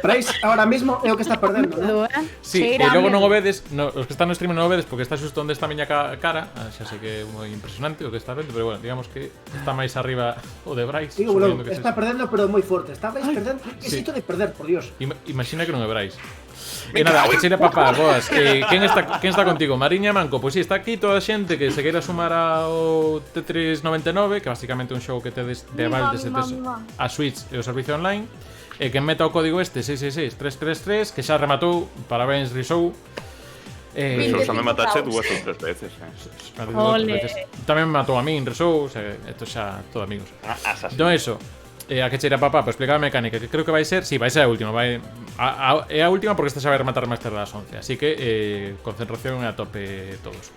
Bryce ahora mismo é o que está perdendo, ¿no? Sí, e logo non o vedes, os que están no stream non o vedes porque está xusto onde está a miña cara, xa sei que é moi impresionante o que está vendo, pero bueno, digamos que está máis arriba o de Bryce. Digo, bueno, está perdendo, pero moi forte. Está Bryce perdendo, que sito de perder, por Dios. Imagina que non é Bryce. E nada, que chile papá, boas. Quen está contigo? Mariña Manco? Pois si, está aquí toda a xente que se queira sumar ao Tetris 99, que basicamente é un xogo que tedes de aval desde a Switch e o servicio online. E que meta o código este 666333, que xa rematou. Parabéns, Rizou. Rizou xa me matache 2 ou 3 veces. Ole. Tamén me matou a min, Rizou. O sea, esto xa todo amigos. Entón eso. A que cheira papá para explicar a mecánica, que creo que vai ser, sí, vai ser a última, é a última porque esta xa vai rematar máis tarde das 11, así que concentración a tope todos.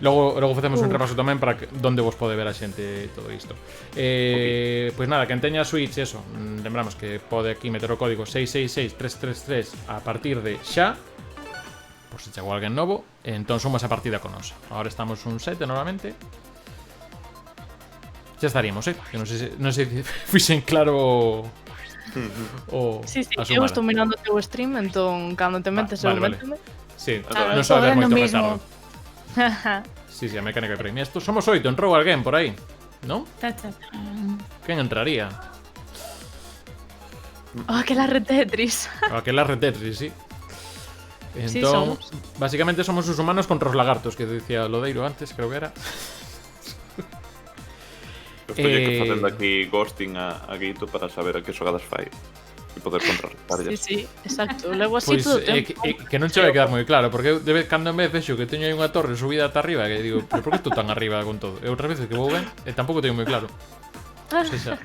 Logo facemos un repaso tamén para onde vos pode ver a xente todo isto. Pois nada, quen teña a Switch, eso, lembramos que pode aquí meter o código 666333 a partir de xa, por se chegou alguén novo, entón sumas a partida con nos. Agora estamos un 7 normalmente. Ya estaríamos, que non sei se fixen claro o sí, eu estou mirando o teu stream, entón cando te metes eu méteme. Sí, non sabe ver moito retardo. Sí, a mecánica de premio. Estos somos 8, entrou alguén por aí, non? Quen entraría? Aquela red Tetris. Aquela red Tetris, sí. Sí, Entón, somos. básicamente somos os humanos contra os lagartos, que decía Lodeiro antes, creo que era. Estou que facendo aquí ghosting a Guito para saber a que xogadas fai e poder contrarrestar. Sí, sí, exacto. Logo así Pois todo o tempo. que non che vai quedar moi claro, porque eu cando en vez vexo que teño aí unha torre subida ata arriba, que digo, pero por que estou tan arriba con todo? E outras veces que vou ben, e tampouco teño moi claro. O sea,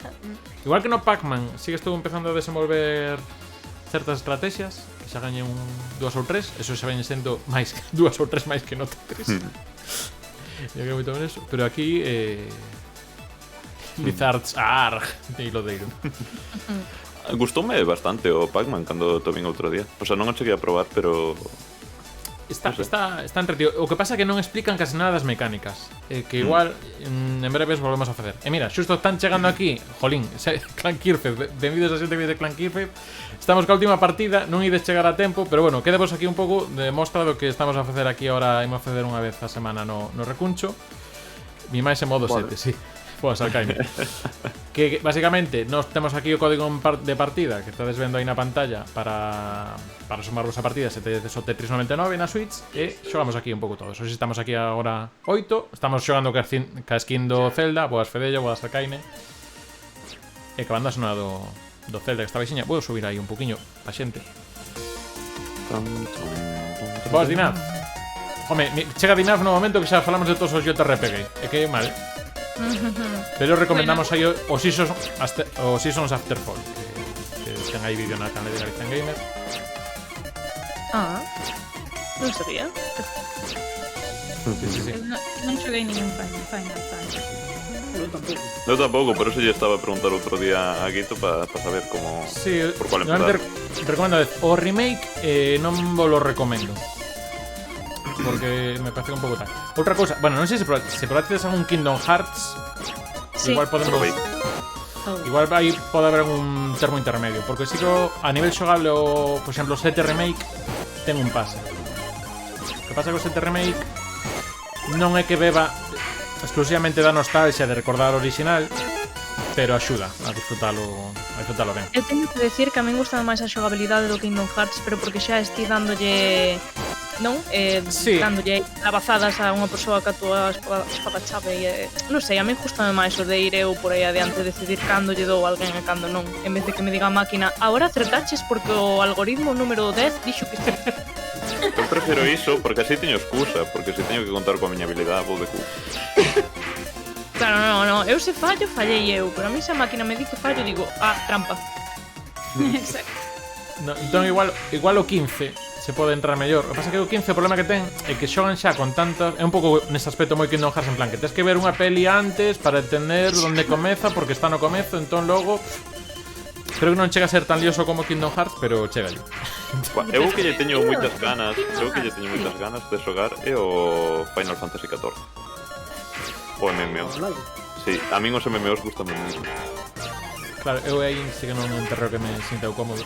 igual que no Pac-Man, sí que estou empezando a desenvolver certas estrategias, que xa gañe un 2 ou 3, eso xa ven sendo máis 2 ou 3 máis que no Tetris. Eu que moito ben eso, pero aquí Lizards arg, e Lodeiro. Gustoume bastante o Pac-Man cando to vin outro día. O sea, non o cheguei a probar, pero Está entretido. O que pasa é que non explican case nada das mecánicas, que igual en breves volvemos a facer. E mira, xusto están chegando aquí, jolín, Clan Kirfe, benvidos a xente que de Clan Kirfe. Estamos ca última partida, non ides chegar a tempo, pero bueno, quedemos aquí un pouco de mostra do que estamos a facer aquí ahora. Imos a facer unha vez a semana no recuncho. Mi máis en modo 7, sí. Pues Alcaime. Que basicamente nos temos aquí o código de partida que estades vendo aí na pantalla para sumarvos a partida se tedes o Tetris 99 na Switch e xogamos aquí un pouco todos. Hoxe estamos aquí agora 8, estamos xogando ca skin do Zelda, boas Fedello, boas Alcaine. E que banda sonada do Zelda que está veixiña. Vou subir aí un poquinho pa xente. Boas Dinaf. Home, chega Dinaf no momento que xa falamos de todos os JRPG. É que mal. Pero recomendamos aí os Seasons After Fall, que ten aí vídeo na canal de Galicia Gamer. Non sabía. Sí. Non xoguei ningún Final Fantasy. eu tampouco, por eso lle estaba a preguntar outro día a Guito para saber como Sí, por cual normalmente empezar. recomendo o remake, non vos lo recomendo. Porque me parece un pouco tal. Outra cousa, bueno, non sei se probastedes algún Kingdom Hearts. Sí. Igual podemos Igual aí pode haber un termo intermedio, porque si que a nivel xogable o, por exemplo, o 7 Remake ten un pase. O que pasa que o 7 Remake non é que beba exclusivamente da nostalgia de recordar o original, pero axuda a disfrutalo ben. Eu teño que decir que a min gusta máis a xogabilidade do Kingdom Hearts, pero porque xa esti dándolle, non? Sí. Dándolle lavazadas a unha persoa que a túa espada chave e non sei, a min gustame máis o de ir eu por aí adiante decidir cando lle dou a alguén e cando non, en vez de que me diga a máquina ahora acertaches porque o algoritmo número 10 dixo que sí. Eu prefiro iso porque así teño excusa, porque se teño que contar coa miña habilidade vou de cu. Claro, non, eu se fallo, fallei eu, pero a mí se a máquina me di que fallo, digo, trampa. Exacto. No, entón igual o 15 se pode entrar mellor. O que pasa que o 15 o problema que ten é que xogan xa con tantas, é un pouco neste aspecto moi Kingdom Hearts en plan que tens que ver unha peli antes para entender onde comeza porque está no comezo, entón logo creo que non chega a ser tan lioso como Kingdom Hearts, pero chega ali. Eu que lle teño moitas ganas, de xogar é o Final Fantasy XIV. O MMO. Sí, a min os MMOs gustan moito. Claro, eu aí sí que non enterreo que me sinta cómodo.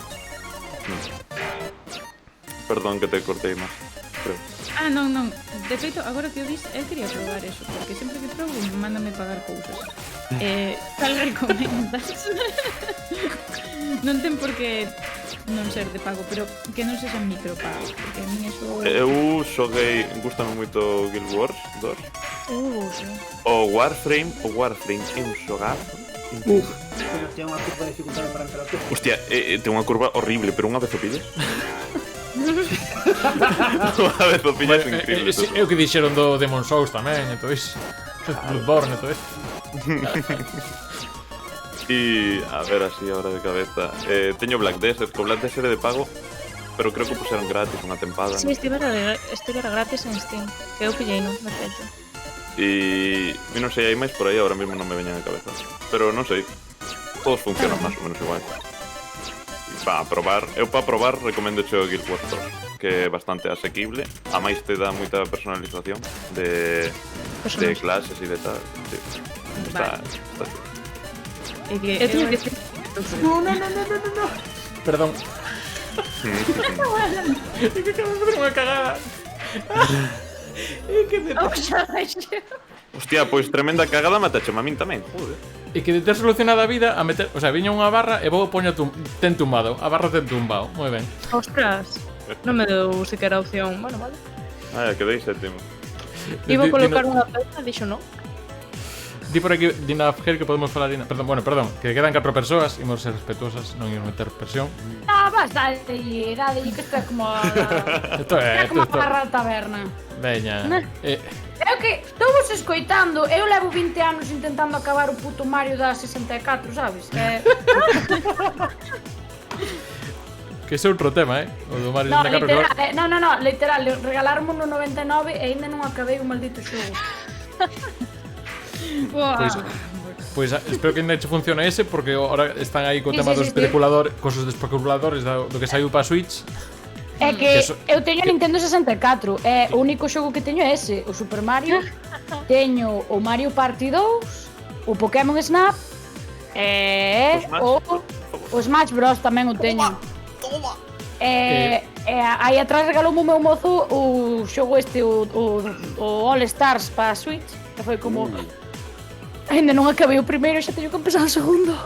Perdón que te cortei máis. Non. De feito, agora que o dis, eu quería probar eso, porque sempre que probo, mándame pagar cousas. Cal recomendas? Non ten por que non ser de pago, pero que non sexan micropagos, porque a mí eso... Eu xoguei, gustame moito Guild Wars 2. Sí. O Warframe é un xogazo. Pero ten unha curva de dificultade para entrar aquí. Hostia, ten unha curva horrible, pero unha vez o pillas. Unha vez o pillas increíble. Eu que dixeron do Demon Souls tamén, e todo iso. Bloodborne e todo iso. E a ver así ahora de cabeza. Teño Black Desert, co Black Desert é de pago, pero creo que puseron gratis unha tempada. Sí, estivera gratis en Steam, que eu pillei, non? De feito. E non sei, hai máis por aí, ahora mesmo non me veñan a cabeza. Pero non sei, todos funcionan máis ou menos igual. Para probar, recomendo o Guild Wars 2, que é bastante asequible. A máis te dá moita personalización de clases e de tal. Sí. Está chulo. Eu teño que decir... No. Perdón. É que acabo de facer unha cagada. Hostia, pois tremenda cagada matache a min tamén, joder. E que de ter solucionado a vida a meter, o sea, viña unha barra e vou poño ten tumbado, a barra ten tumbado, moi ben. Ostras, non me deu sequera opción. Bueno, vale. Ai, quedei sétimo. Iba a colocar unha peza, dixo non. Di por aquí, Dina Afger, que podemos falar... Perdón, que quedan 4 persoas, imos ser respetuosas, non imos meter presión. Basta, dade, que isto é como... Isto é como a barra da taberna. Veña. É que estou vos escoitando, eu levo 20 anos intentando acabar o puto Mario da 64, sabes? Que ese é outro tema, o do Mario 64. No, literal, regalaron no 99 e ainda non acabei o maldito xogo. Pois espero que ainda che funcione ese, porque ahora están aí co tema dos especuladores, cos especuladores do que saiu para Switch. É que eu teño Nintendo 64, é o único xogo que teño é ese, o Super Mario. Teño o Mario Party 2, o Pokémon Snap e o Smash Bros tamén o teño. Aí atrás regaloume o meu mozo o xogo este, o All Stars para Switch, que foi como... Ainda non acabei o primeiro, xa teño que empezar o segundo.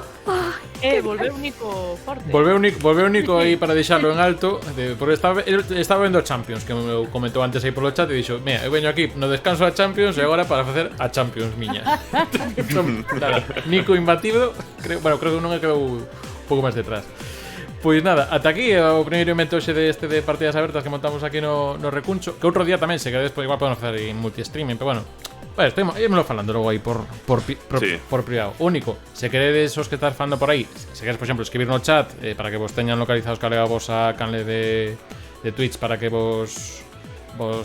Volveu o Nico forte. Volveu Nico aí para deixarlo en alto, porque estaba vendo a Champions, que me comentou antes aí polo chat e dixo, mira, eu veño aquí no descanso a Champions e agora para facer a Champions miña. Claro, Nico imbatido, creo que non quedou un pouco máis detrás. Pois nada, ata aquí o primeiro evento xe de partidas abertas que montamos aquí no Recuncho, que outro día tamén se que despois igual podemos facer en multi-streaming, pero bueno, ímoslo falando logo aí por privado. Único, se queredes os que estás falando por aí, se queres, por exemplo, escribir no chat para que vos teñan localizados cale a vos a canle de Twitch para que vos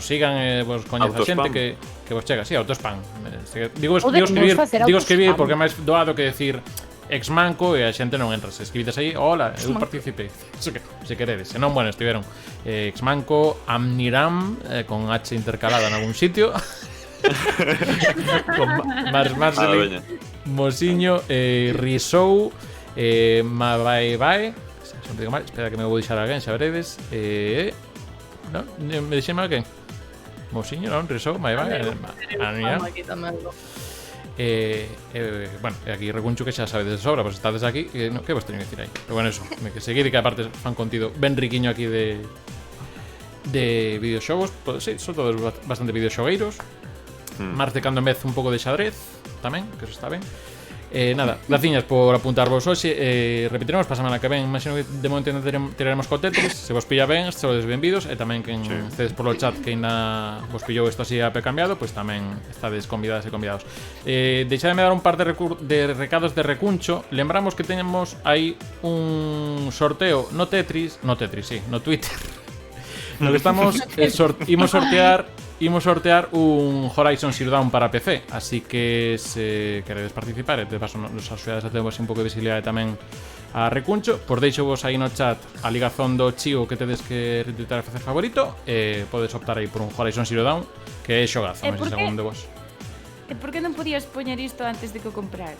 sigan e vos coñeza a xente que vos chega, autospam. Digo escribir porque é máis doado que decir exmanco e a xente non entra. Se escribites aí, hola, eu participei. Se queredes, se non, bueno, estiveron exmanco, amniram con H intercalada en algún sitio. Con Marceline, Mosiño, Risou, Mabai, sempre digo mal, espera que me vou deixar alguén, xa veredes. No, me deixei mal alguén. Mosiño, non, Risou, Mabai, bueno, aquí Recuncho que xa sabedes de sobra, pues estades aquí, que vos teño que decir aí. Pero bueno, eso, que seguir que aparte fan contido ben riquiño aquí de videoxogos, pues sí, son todos bastante videoxogueiros. Marte cando en vez un pouco de xadrez tamén, que eso está ben. Nada, graciñas por apuntarvos hoxe. Repetiremos para a semana que ven. Imagino que de momento tiraremos co Tetris. Se vos pilla ben, sodes benvidos. E tamén que cedes polo chat que ainda vos pillou isto así a cambiado, pois tamén estades convidadas e convidados. Deixademe dar un par de recados de Recuncho. Lembramos que teñemos aí un sorteo no Twitter. No que estamos imos sortear un Horizon Zero Dawn para PC, así que se queredes participar e de paso nos axudades a ter un pouco de visibilidade tamén a Recuncho, por deixo vos aí no chat a ligazón do Chío que tedes que retuitar e facer favorito e podes optar aí por un Horizon Zero Dawn que é xogazo, non sei segundo de vos. E por que non podías poñer isto antes de que o comprar?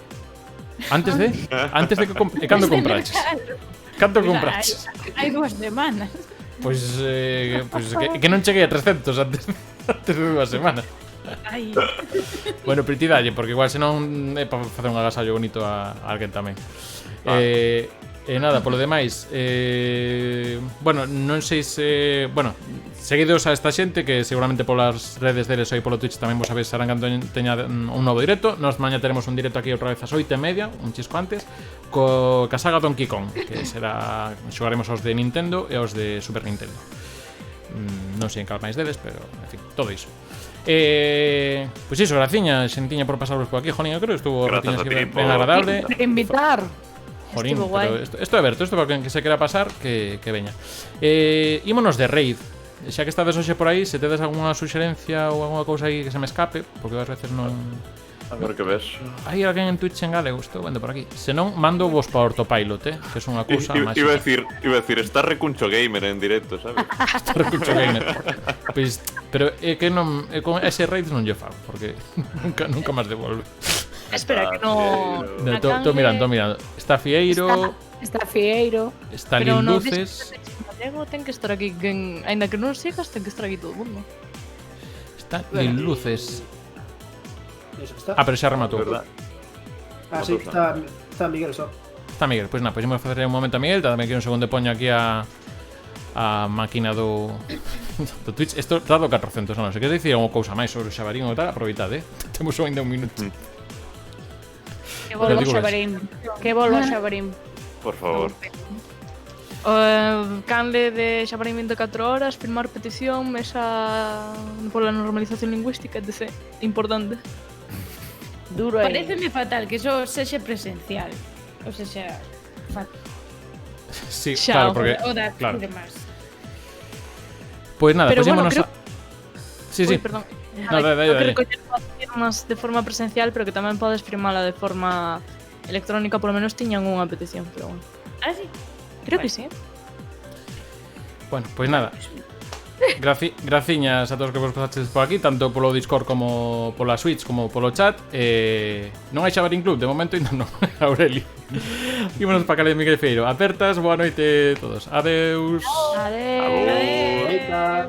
Antes de que cando compraches? Canto compraches? Hai 2 semanas. Pois que non cheguei a 300 antes de 2 semanas. Ai. Bueno, pero ti dalle, porque igual senón é para facer un agasallo bonito a alguén tamén. Nada, polo demais, bueno, non sei se... Bueno, seguidos a esta xente que seguramente polas redes deles ou polo Twitch tamén vos sabedes serán cando teña un novo directo. Nos maña teremos un directo aquí outra vez ás 8:30, un chisco antes, co saga Donkey Kong, que será... xogaremos os de Nintendo e os de Super Nintendo. Non sei en cal máis deles, pero, en fin, todo iso. Pois iso, graciña, xentiña por pasaros por aquí, Jonín, eu creo que estuvo ben agradable. Invitar. Jorín, pero isto é aberto, isto para quen que se quera pasar, que veña. Ímonos de raid. Xa que estades hoxe por aí, se tedes algunha suxerencia ou algunha cousa aí que se me escape, porque ás veces non... A ver que ves. Hai alguén en Twitch en galego, estou vendo por aquí. Se non, mando vos para Autopilot, que é unha cousa máis. Iba a decir, está Recuncho Gamer en directo, sabes? Está Recuncho Gamer. Pois, pero é que non, con ese raid non lle fago, porque nunca máis devolve. Espera, que no... Estou mirando. Está Fieiro. Está Lil Luces. Ten que estar aquí, aínda que non sigas, ten que estar aquí todo o mundo. Está nin luces. Eso está. Ah, pero xa rematou. Verdad? Ah, sí, está Miguel só. Está Miguel, pois nada, pois imos facer un momento a Miguel. Tamén aquí un segundo poño aquí a máquina do Twitch. Isto dado 400 anos. Se queres dicir unha cousa máis sobre o xabarín ou tal, aproveitade, Temos ainda un minuto. Que bolo digo xabarín. Que bolo xabarín. Por favor. Canle de Xabarín 24 horas, firmar petición, mesa pola normalización lingüística, etc. Importante. Duro aí. Pareceme fatal que iso sexa presencial. O sea, fatal. Sí, Xa, claro, porque O da claro. e demás. Pois nada, Pero pois bueno, ímonos creo- Sí, Uy, sí. perdón. No, dale, Creo que dale. recoller as firmas de forma presencial, pero que tamén podes firmala de forma electrónica, polo menos tiñan unha petición, pero bueno. Ah, sí. Creo que sí. Bueno, pois nada. Graciñas a todos que vos pasasteis por aquí, tanto polo Discord como pola Switch como polo chat. Non hai Xabarín Club, de momento ainda non, Aureli. Ímonos para Cale de Miguel Feiro. Apertas, boa noite a todos. Adeus. Ahorita.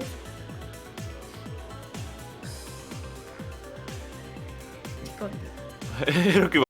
Era o que iba